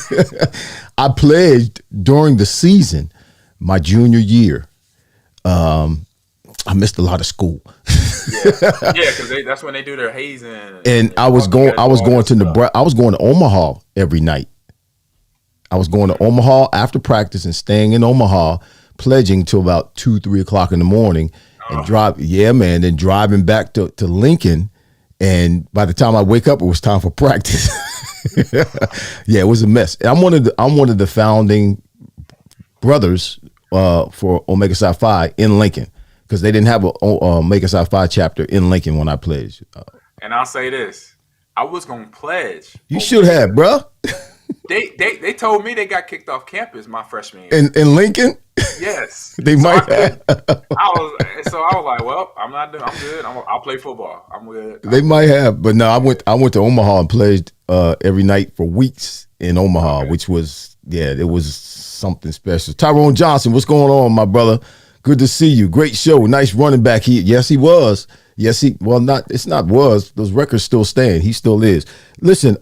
I pledged during the season, my junior year. I missed a lot of school. Yeah, because that's when they do their hazing. And I was going to Nebraska. I was going to Omaha every night. I was going to Omaha after practice and staying in Omaha, pledging till about 2-3 o'clock in the morning. And then driving back to Lincoln, and by the time I wake up, it was time for practice. Yeah, it was a mess. And I'm one of the founding brothers for Omega Psi Phi in Lincoln, because they didn't have a Make Us Our Five chapter in Lincoln when I pledged. And I'll say this: I was gonna pledge. You should have, bro. They told me they got kicked off campus my freshman year. In Lincoln? Yes. They might have. I was like, well, I'm not doing. I'm good. I'll play football. I'm good. They might have, but no, I went to Omaha and pledged every night for weeks in Omaha, which was it was something special. Tyrone Johnson, what's going on, my brother? Good to see you. Great show. Nice running back. He was. Yes, those records still stand. He still is. Listen,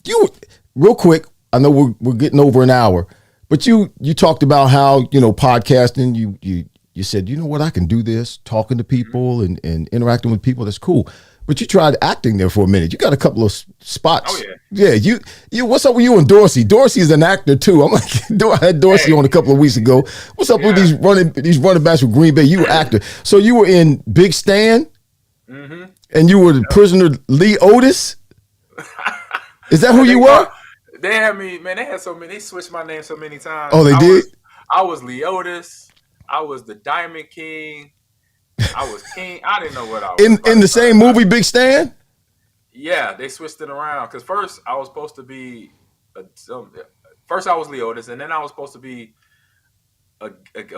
you real quick, I know we're getting over an hour, but you talked about how, podcasting, you said, you know what, I can do this, talking to people and interacting with people, that's cool. But you tried acting there for a minute. You got a couple of spots. Oh yeah. Yeah, you what's up with you and Dorsey? Dorsey's an actor too. I'm like, I had Dorsey on a couple of weeks ago. What's up with these running backs with Green Bay? You were actor. So you were in Big Stan? Mm-hmm. And you were the prisoner Lee Otis? Is that who you were? They had me, man. They had so many. They switched my name so many times. Oh, they did? I was Lee Otis. I was the Diamond King. I was King. I didn't know what I was. In the same movie, Big Stan? Yeah, they switched it around. Because first I was supposed to be first I was Lee Otis, and then I was supposed to be a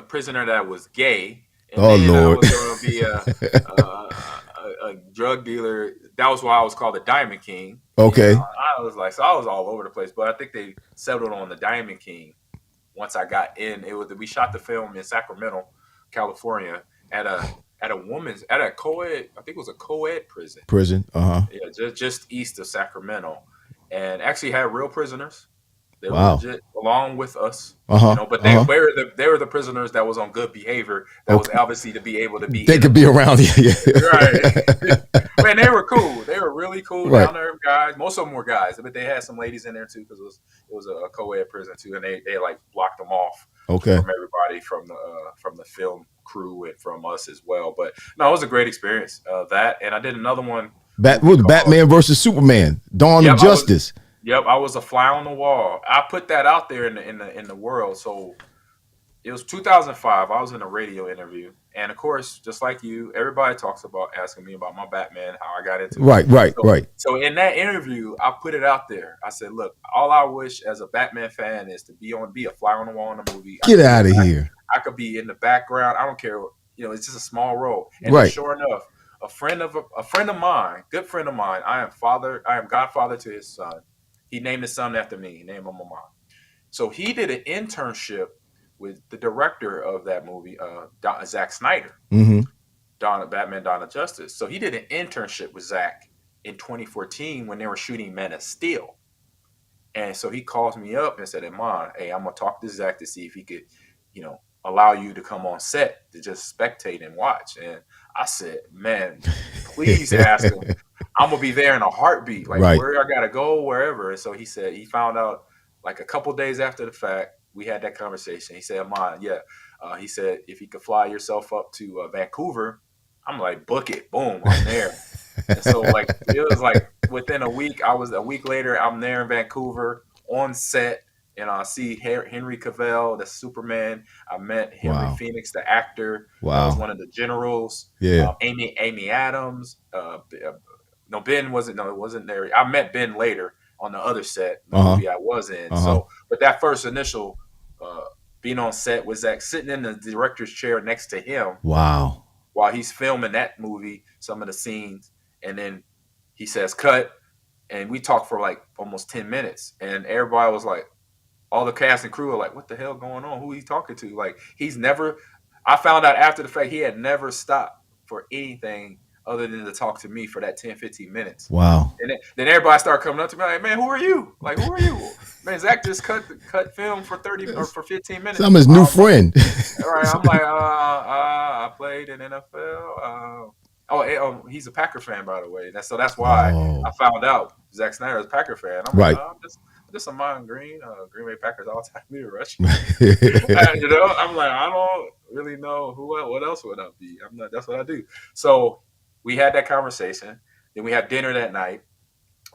prisoner that was gay. And then Lord. I was going to be a drug dealer. That was why I was called the Diamond King. Okay. I was all over the place, but I think they settled on the Diamond King once I got in. We shot the film in Sacramento, California, at a co-ed. I think it was a co-ed prison. Yeah, just east of Sacramento, and actually had real prisoners. They were legit along with us, but they were the prisoners that was on good behavior. That was obviously to be able to be. They could be around you, right? Man, they were cool. They were really cool, down there guys. Most of them were guys, but they had some ladies in there too because it was a co-ed prison too, and they like blocked them off. Okay. From everybody from the film crew and from us as well. But no, it was a great experience. That, and I did another one. Batman versus Superman, Dawn of Justice. I was a fly on the wall. I put that out there in the world. So it was 2005. I was in a radio interview, and of course, just like you, everybody talks about asking me about my Batman, how I got into it. Right. So in that interview, I put it out there. I said, "Look, all I wish as a Batman fan is to be a fly on the wall in a movie. Get out of here. I could be in the background. I don't care. It's just a small role." And sure enough, a friend of mine, good friend of mine. I am godfather to his son. He named his son after me. He named him Ahman. So he did an internship with the director of that movie, Zack Snyder, Batman, Dawn of Justice. So he did an internship with Zack in 2014 when they were shooting Man of Steel. And so he calls me up and said, "Ahman, hey, I'm going to talk to Zack to see if he could, allow you to come on set to just spectate and watch." And I said, "Man, please ask him. I'm going to be there in a heartbeat. Like, where I got to go, wherever." And so he said he found out like a couple days after the fact. We had that conversation. He said, "Ahman, he said, if you could fly yourself up to Vancouver." I'm like, "Book it. Boom, I'm there." And so like it was like within a week, a week later, I'm there in Vancouver on set. And I see Henry Cavill, the Superman. I met Henry Phoenix, the actor. That was one of the generals. Yeah. Amy Adams. Ben wasn't. No, it wasn't there. I met Ben later on the other set, the movie I was in. So, but that first initial being on set was Zack, sitting in the director's chair next to him. Wow. While he's filming that movie, some of the scenes, and then he says cut, and we talked for like almost 10 minutes, and everybody was like, all the cast and crew are like, "What the hell going on? Who he talking to?" Like I found out after the fact he had never stopped for anything other than to talk to me for that 10, 15 minutes. Wow. And then everybody started coming up to me like, "Man, who are you? Like, who are you?" Man, Zack just cut film for 30 or for 15 minutes. I'm his new friend. All right, I'm like, I played in NFL. He's a Packer fan, by the way. That's why I found out Zack Snyder is a Packer fan. I'm like, I'm just Ahman Green, Green Bay Packers all-time leader rush. I'm like, I don't really know what else would I be. That's what I do. So we had that conversation. Then we had dinner that night,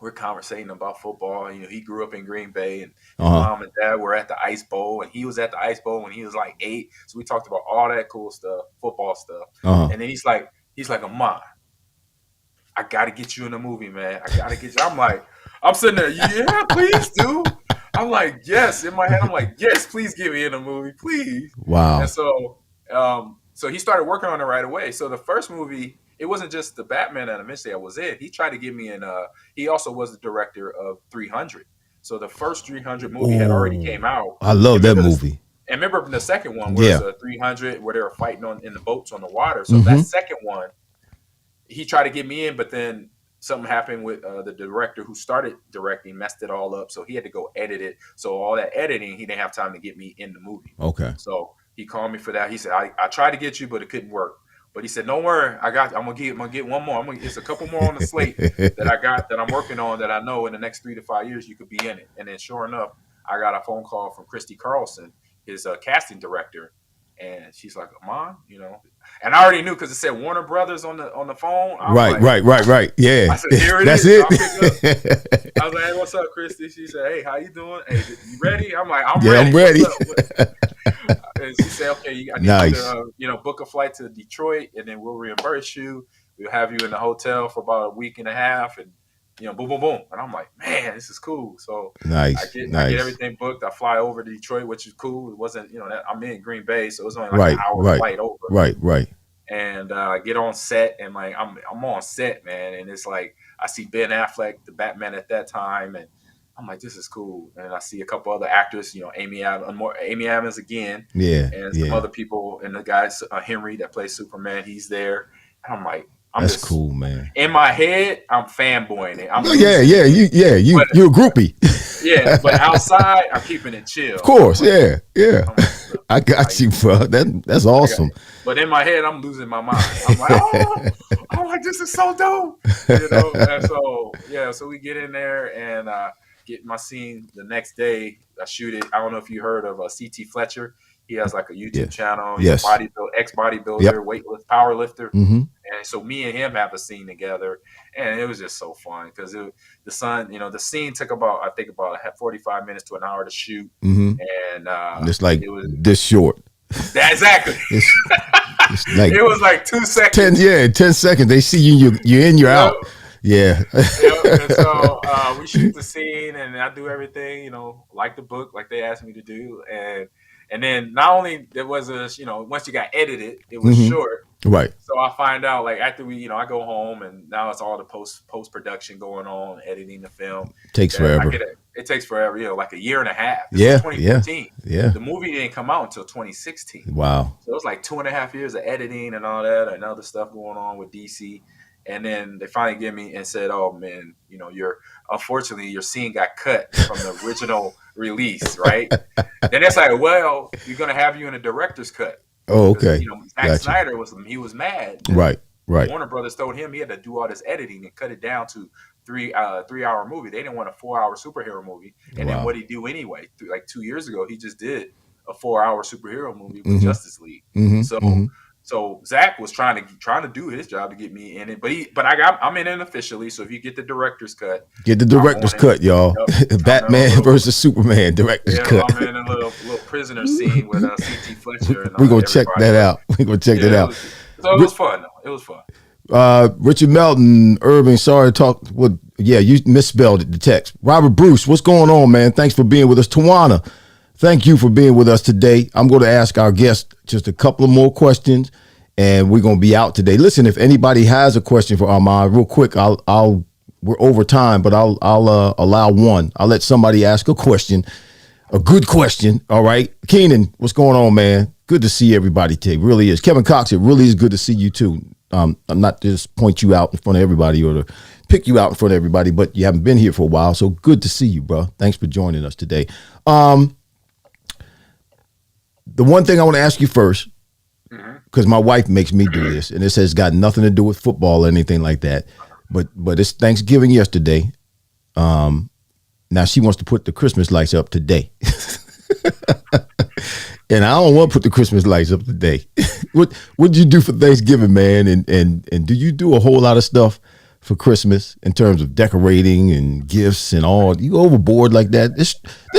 we're conversating about football. You know, he grew up in Green Bay, and his mom and dad were at the Ice Bowl, and he was at the Ice Bowl when he was like 8. So we talked about all that cool stuff, football stuff. And then he's like, Ahman, I gotta get you in the movie, man. I gotta get you. I'm sitting there, yeah, please do. I'm like, yes. In my head, I'm like, yes, please get me in the movie, please. Wow. And so, so he started working on it right away. So the first movie, it wasn't just the Batman that eventually I was in. He tried to get me in. He also was the director of 300. So the first 300 movie had already came out. I love that movie. And remember the second one was 300, where they were fighting in the boats on the water. So that second one, he tried to get me in, but then something happened with the director who started directing, messed it all up. So he had to go edit it. So all that editing, he didn't have time to get me in the movie. Okay. So he called me for that. He said, I tried to get you, but it couldn't work. But he said, don't worry, I'm gonna get one more. It's a couple more on the slate that I'm working on, that I know in the next 3 to 5 years you could be in it. And then sure enough, I got a phone call from Christy Carlson, his casting director, and she's like, Ahman, you know, and I already knew because it said Warner Brothers on the phone. Right. Yeah, I said, here it is. It. I was like, hey, what's up, Christy? She said, hey, how you doing? Hey, you ready? I'm like, I'm ready. And she said, okay, I need you to, book a flight to Detroit, and then we'll reimburse you. We'll have you in the hotel for about a week and a half, and boom, boom, boom. And I'm like, man, this is cool. So I get everything booked. I fly over to Detroit, which is cool. It wasn't, I'm in Green Bay, so it was only like an hour flight over. Right. And I get on set, and like I'm on set, man, and it's like I see Ben Affleck, the Batman at that time, and I'm like, this is cool. And I see a couple other actors, Amy Adams again, and some other people, and the guy Henry that plays Superman, he's there. And I'm like, that's cool, man. In my head, I'm fanboying it. You're a groupie. Yeah, but outside, I'm keeping it chill. Of course, yeah. I got you, bro. That's awesome. But in my head, I'm losing my mind. I'm like, I'm like, this is so dope. And so we get in there and get my scene the next day. I shoot it. I don't know if you heard of CT Fletcher. He has like a YouTube channel. He's a ex-bodybuilder, power lifter. And so me and him have a scene together, and it was just so fun because the scene took about 45 minutes to an hour to shoot, and it's like it was this short. Exactly. It's like it was like 2 seconds. 10 seconds. They see you're in, you're out. Yeah. And so we shoot the scene, and I do everything, like the book, like they asked me to do, and then not only there was once you got edited, it was short. Right. So I find out like after we, I go home, and now it's all the post production going on, editing the film. Takes forever. It takes forever, like a year and a half. This was 2015. Yeah. The movie didn't come out until 2016. Wow. So it was like 2.5 years of editing and all that, and other stuff going on with DC. And then they finally get me and said, "Oh man, unfortunately your scene got cut from the original release, right?" Then it's like, "Well, we're gonna have you in a director's cut." Oh, okay. Zack Snyder was mad. Right. Warner Brothers told him he had to do all this editing and cut it down to 3-hour movie. They didn't want a 4-hour superhero movie. And then what he do anyway? Like 2 years ago, he just did a 4-hour superhero movie with Justice League. So Zach was trying to do his job to get me in it, but I'm in it officially. So if you get the director's cut, y'all. Batman versus Superman director's cut. I'm in a little prisoner scene with CT Fletcher. And we're gonna check that out. So it was fun. Though. It was fun. Richard Melton, Irving. Sorry to talk. Well, you misspelled it. The text. Robert Bruce, what's going on, man? Thanks for being with us. Tawana, thank you for being with us today. I'm going to ask our guest just a couple of more questions, and we're going to be out today. Listen, if anybody has a question for Ahman, real quick, we're over time, but I'll allow one. I'll let somebody ask a question, a good question. All right, Keenan, what's going on, man? Good to see everybody today. Really is. Kevin Cox, it really is good to see you too. I'm not just point you out in front of everybody or to pick you out in front of everybody, but you haven't been here for a while, so good to see you, bro. Thanks for joining us today. The one thing I want to ask you first, because my wife makes me do this, and this has got nothing to do with football or anything like that, but it's Thanksgiving yesterday. Now she wants to put the Christmas lights up today. And I don't want to put the Christmas lights up today. What did you do for Thanksgiving, man? And do you do a whole lot of stuff for Christmas in terms of decorating and gifts and all? You go overboard like that? This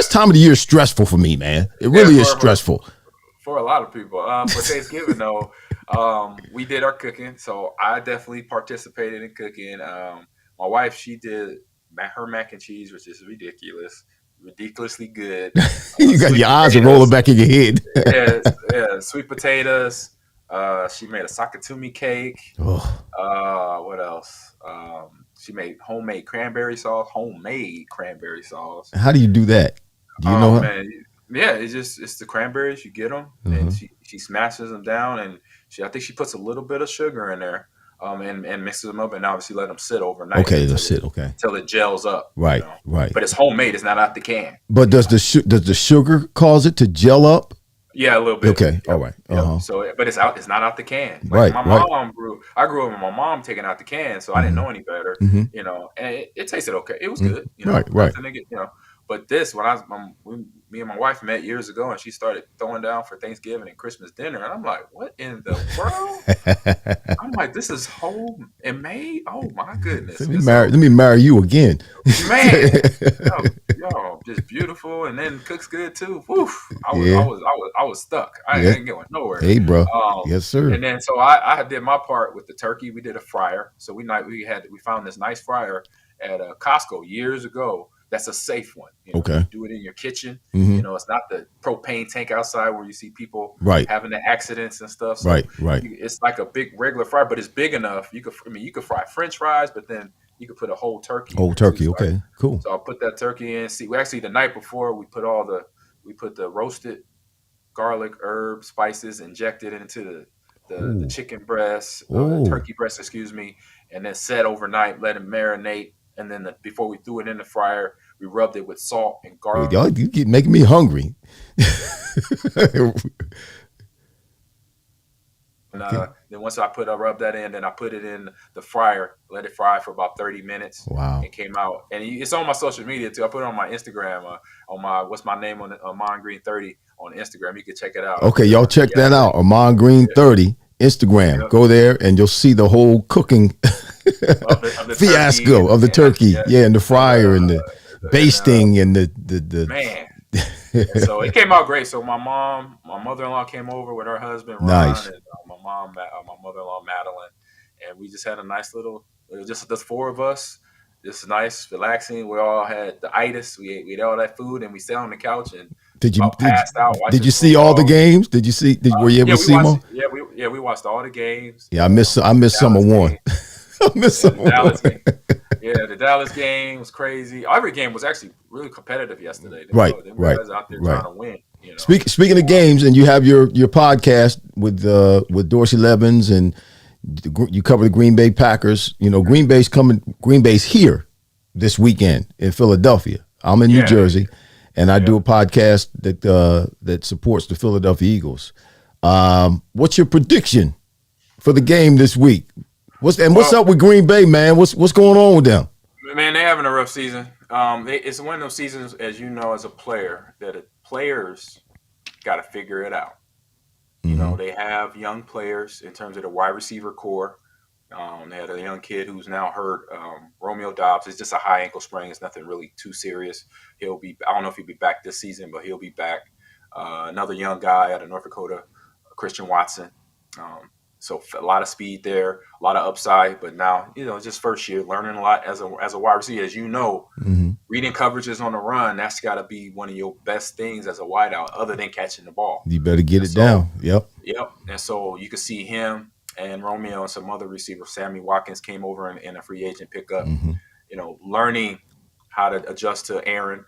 time of the year is stressful for me, man. It really is stressful. For a lot of people. For Thanksgiving, though, we did our cooking. So I definitely participated in cooking. My wife, she did her mac and cheese, which is ridiculously good. You got your eyes are rolling back in your head. yeah, sweet potatoes. She made a sakatumi cake. Oh. What else? She made homemade cranberry sauce. How do you do that? Do you know? Man, yeah, it's the cranberries. You get them, and she smashes them down, and I think she puts a little bit of sugar in there, and mixes them up, and obviously let them sit overnight. Okay, they'll sit. Okay, until it gels up. Right, right. But it's homemade. It's not out the can. But does the sugar cause it to gel up? Yeah, a little bit. Okay, all right. So, but it's out. It's not out the can. Like my mom I grew up with my mom taking out the can, so I didn't know any better. And it tasted okay. It was good. Right. But this, me and my wife met years ago, and she started throwing down for Thanksgiving and Christmas dinner, and I'm like, what in the world? I'm like, this is home and made. Oh my goodness! Let me marry you again, man. Yo, just beautiful, and then cooks good too. Woof! I was stuck. I ain't going nowhere. Hey, bro. Yes, sir. And then so I did my part with the turkey. We did a fryer. So we found this nice fryer at Costco years ago. That's a safe one. Okay. You do it in your kitchen. It's not the propane tank outside where you see people having the accidents and stuff. So right. It's like a big regular fryer, but it's big enough. You could fry French fries, but then you could put a whole turkey. Okay, cool. So I'll put that turkey in. We actually the night before we put the roasted garlic, herbs, spices, injected into the chicken breast, turkey breast, and then set overnight, let it marinate. And then before we threw it in the fryer, we rubbed it with salt and garlic. Y'all, you keep making me hungry. Then once I rubbed that in, then I put it in the fryer, let it fry for about 30 minutes. Wow. It came out. And it's on my social media too. I put it on my Instagram, what's my name on it? Ahman Green 30 on Instagram. You can check it out. Okay, y'all check that out. Ahman Green 30 Instagram. Yep. Go there and you'll see the whole cooking of the fiasco of the turkey. Yeah, and the fryer and the basting and the man. So it came out great. So my mother-in-law came over with her husband Ron, nice. And my mother-in-law Madeline, and we just had a nice little, just the four of us, just nice, relaxing. We all had the itis. We ate all that food, and we sat on the couch and passed out. Did you see all the games? Were you able to see them? Yeah, we watched all the games. Yeah, I missed some of one. I missed some of one. Yeah, the Dallas game was crazy. Every game was actually really competitive yesterday. Right. Guys out there trying to win. Speaking of games, and you have your podcast with Dorsey Levens, and you cover the Green Bay Packers. Green Bay's here this weekend in Philadelphia. I'm in New Jersey, and I do a podcast that supports the Philadelphia Eagles. What's your prediction for the game this week? What's up with Green Bay, man? What's going on with them? Man, they're having a rough season. It's one of those seasons, as you know, as a player, that players got to figure it out. They have young players in terms of the wide receiver core. They had a young kid who's now hurt, Romeo Dobbs. It's just a high ankle sprain. It's nothing really too serious. I don't know if he'll be back this season, but he'll be back. Another young guy out of North Dakota, Christian Watson. So a lot of speed there, a lot of upside, but now, just first year, learning a lot as a wide receiver. As you know, reading coverages on the run, that's got to be one of your best things as a wideout, other than catching the ball. You better get it down. Yep. And so you can see him and Romeo and some other receivers. Sammy Watkins came over in a free agent pickup, learning how to adjust to Aaron.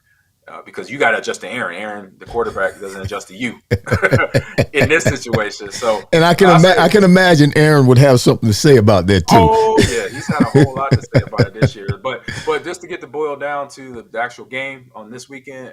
Because you got to adjust to Aaron. Aaron, the quarterback, doesn't adjust to you in this situation. So, and I can imagine Aaron would have something to say about that too. Oh yeah, he's had a whole lot to say about it this year. But just to get the boil down to the actual game on this weekend,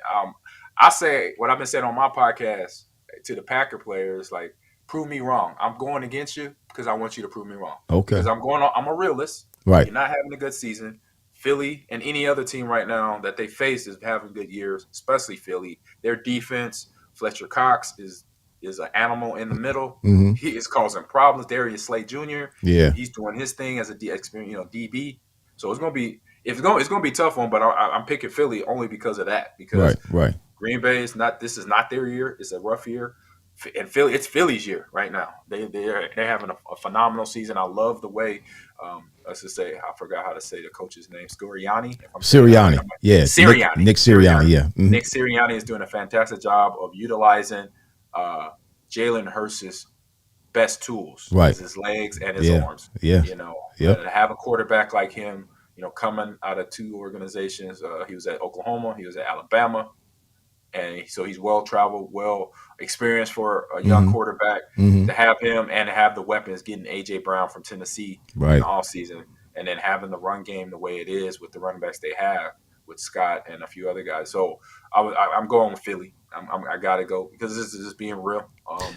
I say what I've been saying on my podcast to the Packer players, like, prove me wrong. I'm going against you because I want you to prove me wrong. Okay. Because I'm a realist. Right. You're not having a good season. Philly and any other team right now that they face is having good years, especially Philly. Their defense, Fletcher Cox is an animal in the middle. He is causing problems. Darius Slay Jr. Yeah, he's doing his thing as a DB. So it's going to be a tough one. But I'm picking Philly only because of that. Because right. Green Bay is not. This is not their year. It's a rough year. And Philly, it's Philly's year right now. They're having a phenomenal season. I love the way. Let's just say I forgot how to say the coach's name. Sirianni. If I'm Sirianni, right, yeah, Sirianni. Nick Sirianni, yeah. Mm-hmm. Nick Sirianni is doing a fantastic job of utilizing Jalen Hurts' best tools, right? His legs and his arms. Yeah, to have a quarterback like him, coming out of two organizations. He was at Oklahoma. He was at Alabama. And so he's well traveled, well experienced for a young quarterback to have him and have the weapons, getting A.J. Brown from Tennessee in the offseason, and then having the run game the way it is with the running backs they have with Scott and a few other guys. So I'm going with Philly. I got to go because this is just being real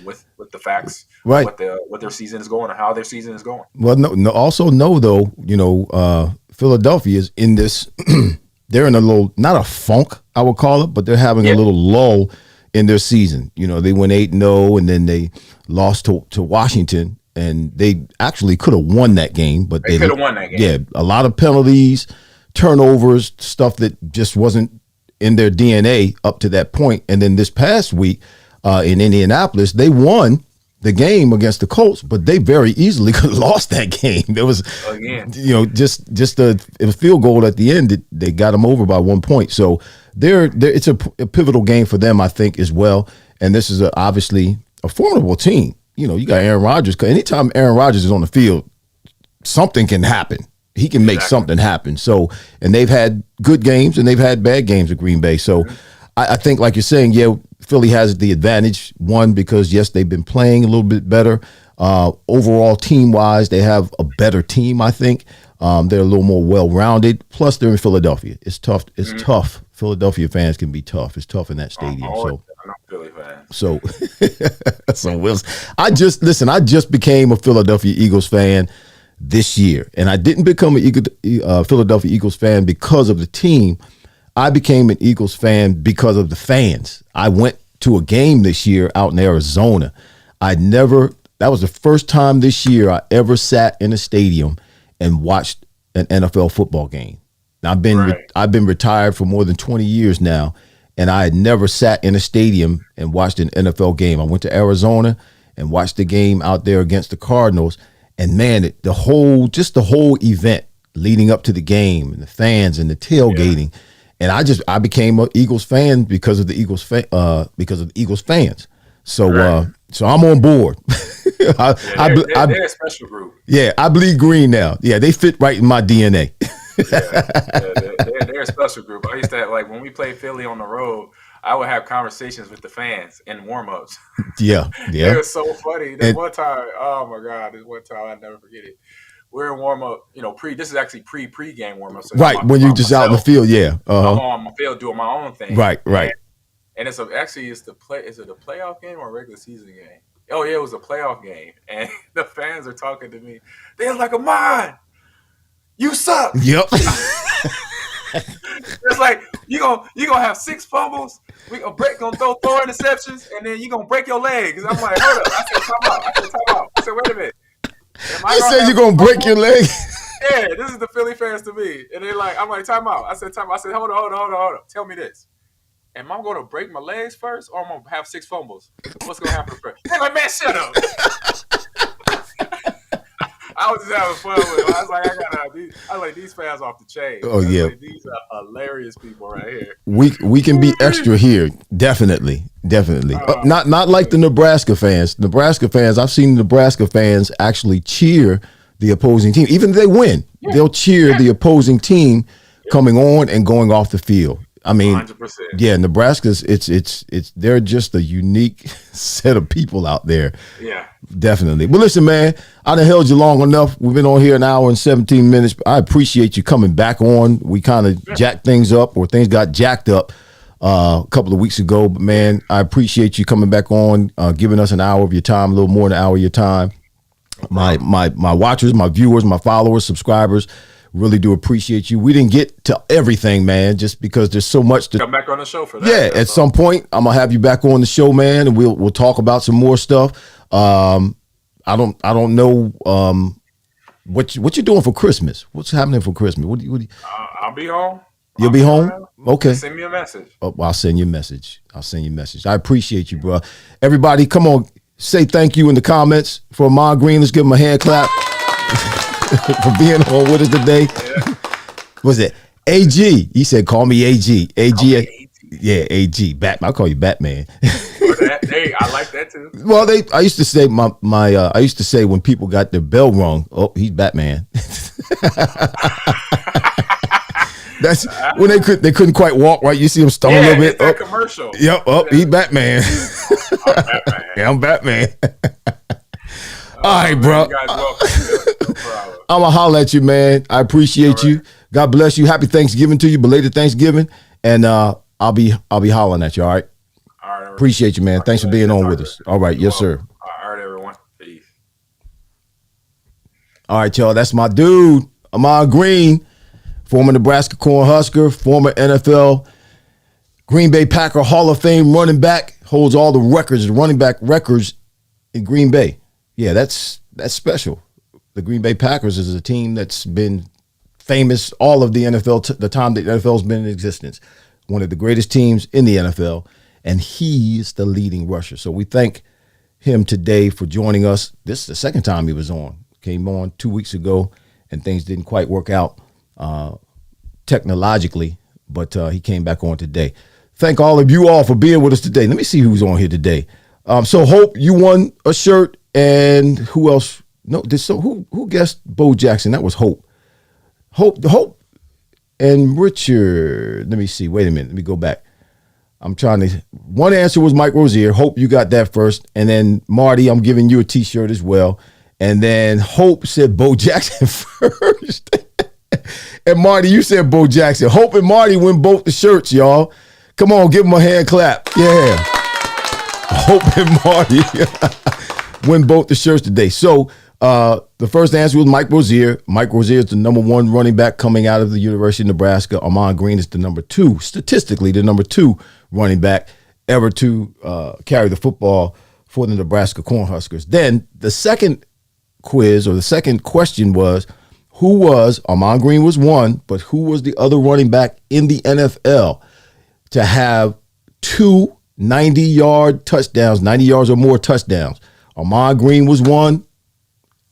with the facts, right? What their season is going and how their season is going. Well, no. Also, know though, Philadelphia is in this. They're in a little, not a funk, I would call it, but they're having a little lull in their season. They went 8-0 and then they lost to Washington, and they actually could have won that game, but they could have won that game. Yeah, a lot of penalties, turnovers, stuff that just wasn't in their DNA up to that point. And then this past week in Indianapolis, they won the game against the Colts, but they very easily could have lost that game. There was, just a field goal at the end that they got them over by 1 point. So it's a pivotal game for them, I think, as well. And this is obviously a formidable team. You got Aaron Rodgers. Anytime Aaron Rodgers is on the field, something can happen. He can make something happen. So, and they've had good games and they've had bad games at Green Bay. So I think, like you're saying, Philly has the advantage, one, because, yes, they've been playing a little bit better. Overall, team-wise, they have a better team, I think. They're a little more well-rounded. Plus, they're in Philadelphia. It's tough. It's tough. Philadelphia fans can be tough. It's tough in that stadium. I'm a Philly fan. So I just became a Philadelphia Eagles fan this year. And I didn't become a Philadelphia Eagles fan because of the team. I became an Eagles fan because of the fans. I went to a game this year out in Arizona. That was the first time this year I ever sat in a stadium and watched an NFL football game. Now, I've been retired for more than 20 years now, and I had never sat in a stadium and watched an NFL game. I went to Arizona and watched the game out there against the Cardinals, and man, the whole event leading up to the game and the fans and the tailgating. Yeah. And I became an Eagles fan because of the Eagles fans. So so I'm on board. They're a special group. Yeah, I bleed green now. Yeah, they fit right in my DNA. They're a special group. I used to have, when we played Philly on the road, I would have conversations with the fans in warm-ups. Yeah. It was so funny. One time, oh my God, I'll never forget it. We're in warm up, this is actually pre-game warm up. So right, when you're just out in the field, yeah. I'm on my field doing my own thing. Right. And it's is it a playoff game or a regular season game? Oh yeah, it was a playoff game. And the fans are talking to me. They're like, Ahman, you suck. Yep. It's like you gonna have 6 fumbles, we gonna throw interceptions, and then you gonna break your legs. I'm like, hold up. I said, time out. I said, wait a minute. You said you're gonna break your leg? Yeah, this is the Philly fans to me. And they're like, I'm like, time out. I said, hold on. Tell me this. Am I gonna break my legs first, or am I gonna have 6 fumbles? What's gonna happen first? They're like, man, shut up. I was just having fun with them. I was like, these fans off the chain. Oh yeah, these are hilarious people right here. We can be extra here, definitely. Not like the Nebraska fans. I've seen Nebraska fans actually cheer the opposing team, even if they win. Yeah. They'll cheer the opposing team coming on and going off the field. I mean, 100%. Yeah, Nebraska's it's they're just a unique set of people out there. Yeah. Definitely. But listen, man, I done held you long enough. We've been on here an hour and 17 minutes. I appreciate you coming back on. We kind of jacked things up, or things got jacked up a couple of weeks ago. But man, I appreciate you coming back on, giving us an hour of your time, a little more than an hour of your time. My watchers, my viewers, my followers, subscribers, really do appreciate you. We didn't get to everything, man, just because there's so much to come back on the show for that. Yeah, at some point I'm gonna have you back on the show, man, and we'll talk about some more stuff. I don't know What you doing for Christmas? What's happening for Christmas? I'll be home. You'll be home? Okay. Send me a message. Oh, I'll send you a message. I appreciate you, bro. Everybody, come on. Say thank you in the comments for Ahman Green. Let's give him a hand clap for being on with us today. Yeah. Was it AG? He said, call me AG. AG. Yeah, AG. Batman. I'll call you Batman. Hey, I like that too. Well, I used to say I used to say when people got their bell rung, oh, he's Batman. That's when they couldn't quite walk right. You see him stumble a little bit. That commercial. Yep. Oh, he's Batman. I'm Batman. Yeah, I'm Batman. All right, bro. You guys welcome. No I'm gonna holler at you, man. I appreciate you. God bless you. Happy Thanksgiving to you. Belated Thanksgiving. And I'll be hollering at you. All right. All right. Appreciate you, man. Thanks for being on with us. All right. Yes, sir. All right, everyone. Peace. All right, y'all. That's my dude, Ahman Green. Former Nebraska Cornhusker, former NFL Green Bay Packer Hall of Fame running back, holds all the records, the running back records in Green Bay. Yeah, that's special. The Green Bay Packers is a team that's been famous all of the NFL, the time the NFL's been in existence. One of the greatest teams in the NFL, and he is the leading rusher. So we thank him today for joining us. This is the second time he was on. Came on 2 weeks ago, and things didn't quite work out technologically, but he came back on today. Thank all of you all for being with us today. Let me see who's on here today. So Hope, you won a shirt, and who else? No, who guessed Bo Jackson? That was Hope. Hope, and Richard. Let me see. Wait a minute. Let me go back. I'm trying to. One answer was Mike Rozier. Hope, you got that first, and then Marty, I'm giving you a T-shirt as well. And then Hope said Bo Jackson first. And Marty, you said Bo Jackson. Hope and Marty win both the shirts, y'all. Come on, give them a hand clap. Yeah. Hope and Marty win both the shirts today. So the first answer was Mike Rozier. Mike Rozier is the number one running back coming out of the University of Nebraska. Ahman Green is the number two, statistically the number two running back ever to carry the football for the Nebraska Cornhuskers. Then the second quiz, or the second question, was Ahman Green was one, but who was the other running back in the NFL to have two 90-yard touchdowns, 90 yards or more touchdowns? Ahman Green was one,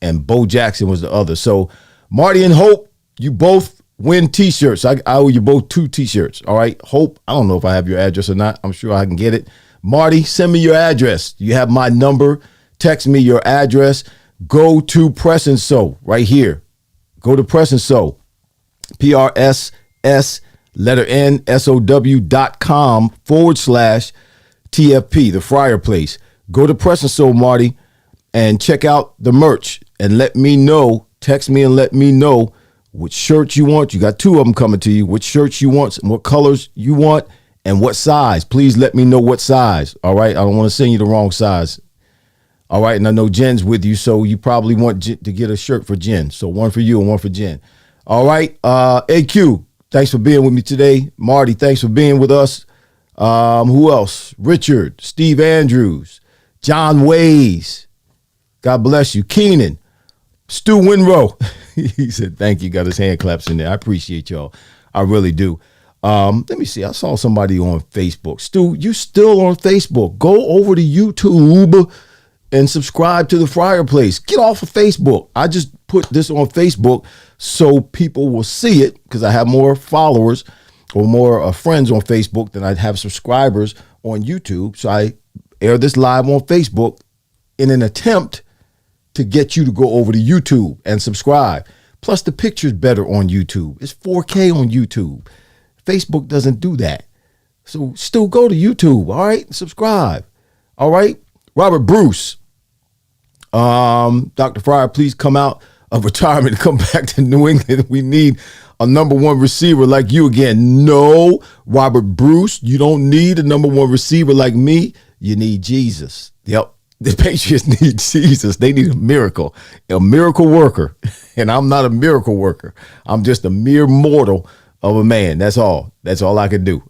and Bo Jackson was the other. So Marty and Hope, you both win T-shirts. I owe you both 2 T-shirts. All right, Hope, I don't know if I have your address or not. I'm sure I can get it. Marty, send me your address. You have my number. Text me your address. Go to Press and Sew right here. Go to Press and Sew, PRSS, letter N, SOW.com/TFP, the Fryar place. Go to Press and Sew, Marty, and check out the merch and let me know. Text me and let me know which shirts you want. You got 2 of them coming to you. Which shirts you want, what colors you want, and what size. Please let me know what size. All right. I don't want to send you the wrong size. All right, and I know Jen's with you, so you probably want to get a shirt for Jen. So one for you and one for Jen. All right, AQ, thanks for being with me today. Marty, thanks for being with us. Who else? Richard, Steve Andrews, John Ways. God bless you. Keenan, Stu Winrow. He said, thank you. Got his hand claps in there. I appreciate y'all. I really do. Let me see. I saw somebody on Facebook. Stu, you still on Facebook. Go over to YouTube and subscribe to the Fryar Place. Get off of Facebook. I just put this on Facebook so people will see it, because I have more followers or more friends on Facebook than I'd have subscribers on YouTube. So I air this live on Facebook in an attempt to get you to go over to YouTube and subscribe. Plus, the picture's better on YouTube. It's 4K on YouTube. Facebook doesn't do that. So still go to YouTube, all right? Subscribe, all right? Robert Bruce, Dr. Fryar, please come out of retirement and come back to New England. We need a number one receiver like you again. No, Robert Bruce, you don't need a number one receiver like me. You need Jesus. Yep. The Patriots need Jesus. They need a miracle worker. And I'm not a miracle worker. I'm just a mere mortal of a man. That's all. That's all I can do.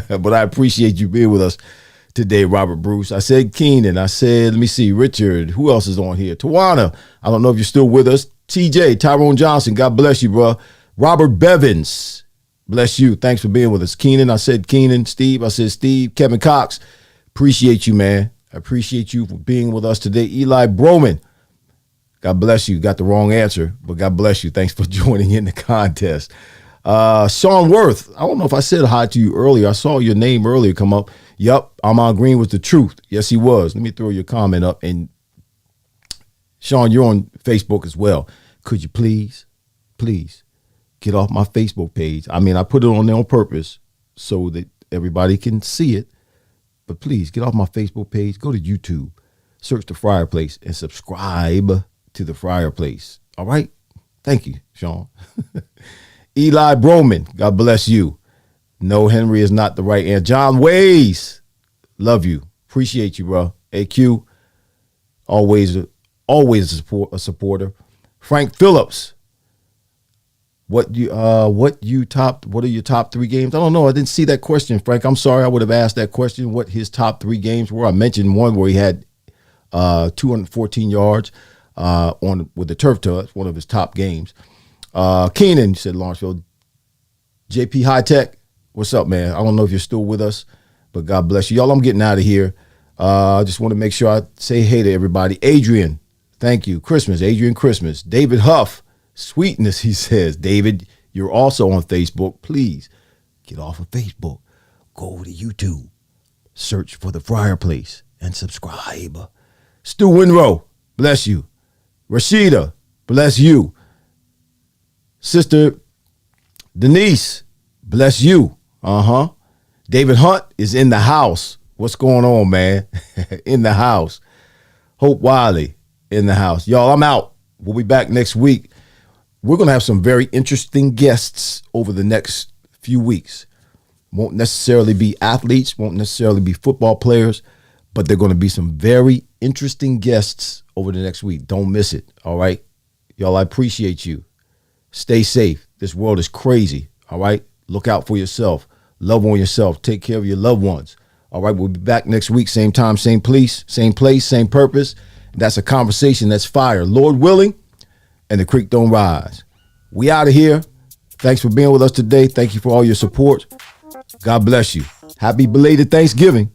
But I appreciate you being with us today, Robert Bruce. I said Keenan. I said, let me see, Richard. Who else is on here? Tawana. I don't know if you're still with us. TJ, Tyrone Johnson, God bless you, bro. Robert Bevins, bless you. Thanks for being with us. Keenan, I said Keenan. Steve, I said Steve. Kevin Cox, appreciate you, man. I appreciate you for being with us today. Eli Broman, God bless you. Got the wrong answer, but God bless you. Thanks for joining in the contest. Sean Worth, I don't know if I said hi to you earlier. I saw your name earlier come up. Yup, Ahman Green was the truth. Yes, he was. Let me throw your comment up. And Sean, you're on Facebook as well. Could you please get off my Facebook page? I mean, I put it on there on purpose so that everybody can see it. But please get off my Facebook page. Go to YouTube, search the Fryar Place, and subscribe to the Fryar Place. All right? Thank you, Sean. Eli Broman, God bless you. No, Henry is not the right answer. John Ways, love you. Appreciate you, bro. AQ, always a supporter. Frank Phillips, what are your top 3 games? I don't know. I didn't see that question, Frank. I'm sorry. I would have asked that question, what his top 3 games were. I mentioned one where he had 214 yards with the turf toe. That's one of his top games. Keenan said Lawrenceville. JP High Tech, what's up, man? I don't know if you're still with us, but God bless you. Y'all, I'm getting out of here. I just want to make sure I say hey to everybody. Adrian, thank you. Adrian Christmas. David Huff, sweetness, he says. David, you're also on Facebook. Please get off of Facebook. Go to YouTube. Search for the Fryar Place and subscribe. Stu Winrow, bless you. Rashida, bless you. Sister Denise, bless you. David Hunt is in the house. What's going on, man? In the house. Hope Wiley in the house. Y'all, I'm out. We'll be back next week. We're going to have some very interesting guests over the next few weeks. Won't necessarily be athletes, won't necessarily be football players, but they're going to be some very interesting guests over the next week. Don't miss it, all right? Y'all, I appreciate you. Stay safe. This world is crazy, all right? Look out for yourself. Love on yourself. Take care of your loved ones. All right, we'll be back next week, same time, same place, same purpose. That's a conversation that's fire. Lord willing, and the creek don't rise. We out of here. Thanks for being with us today. Thank you for all your support. God bless you. Happy belated Thanksgiving.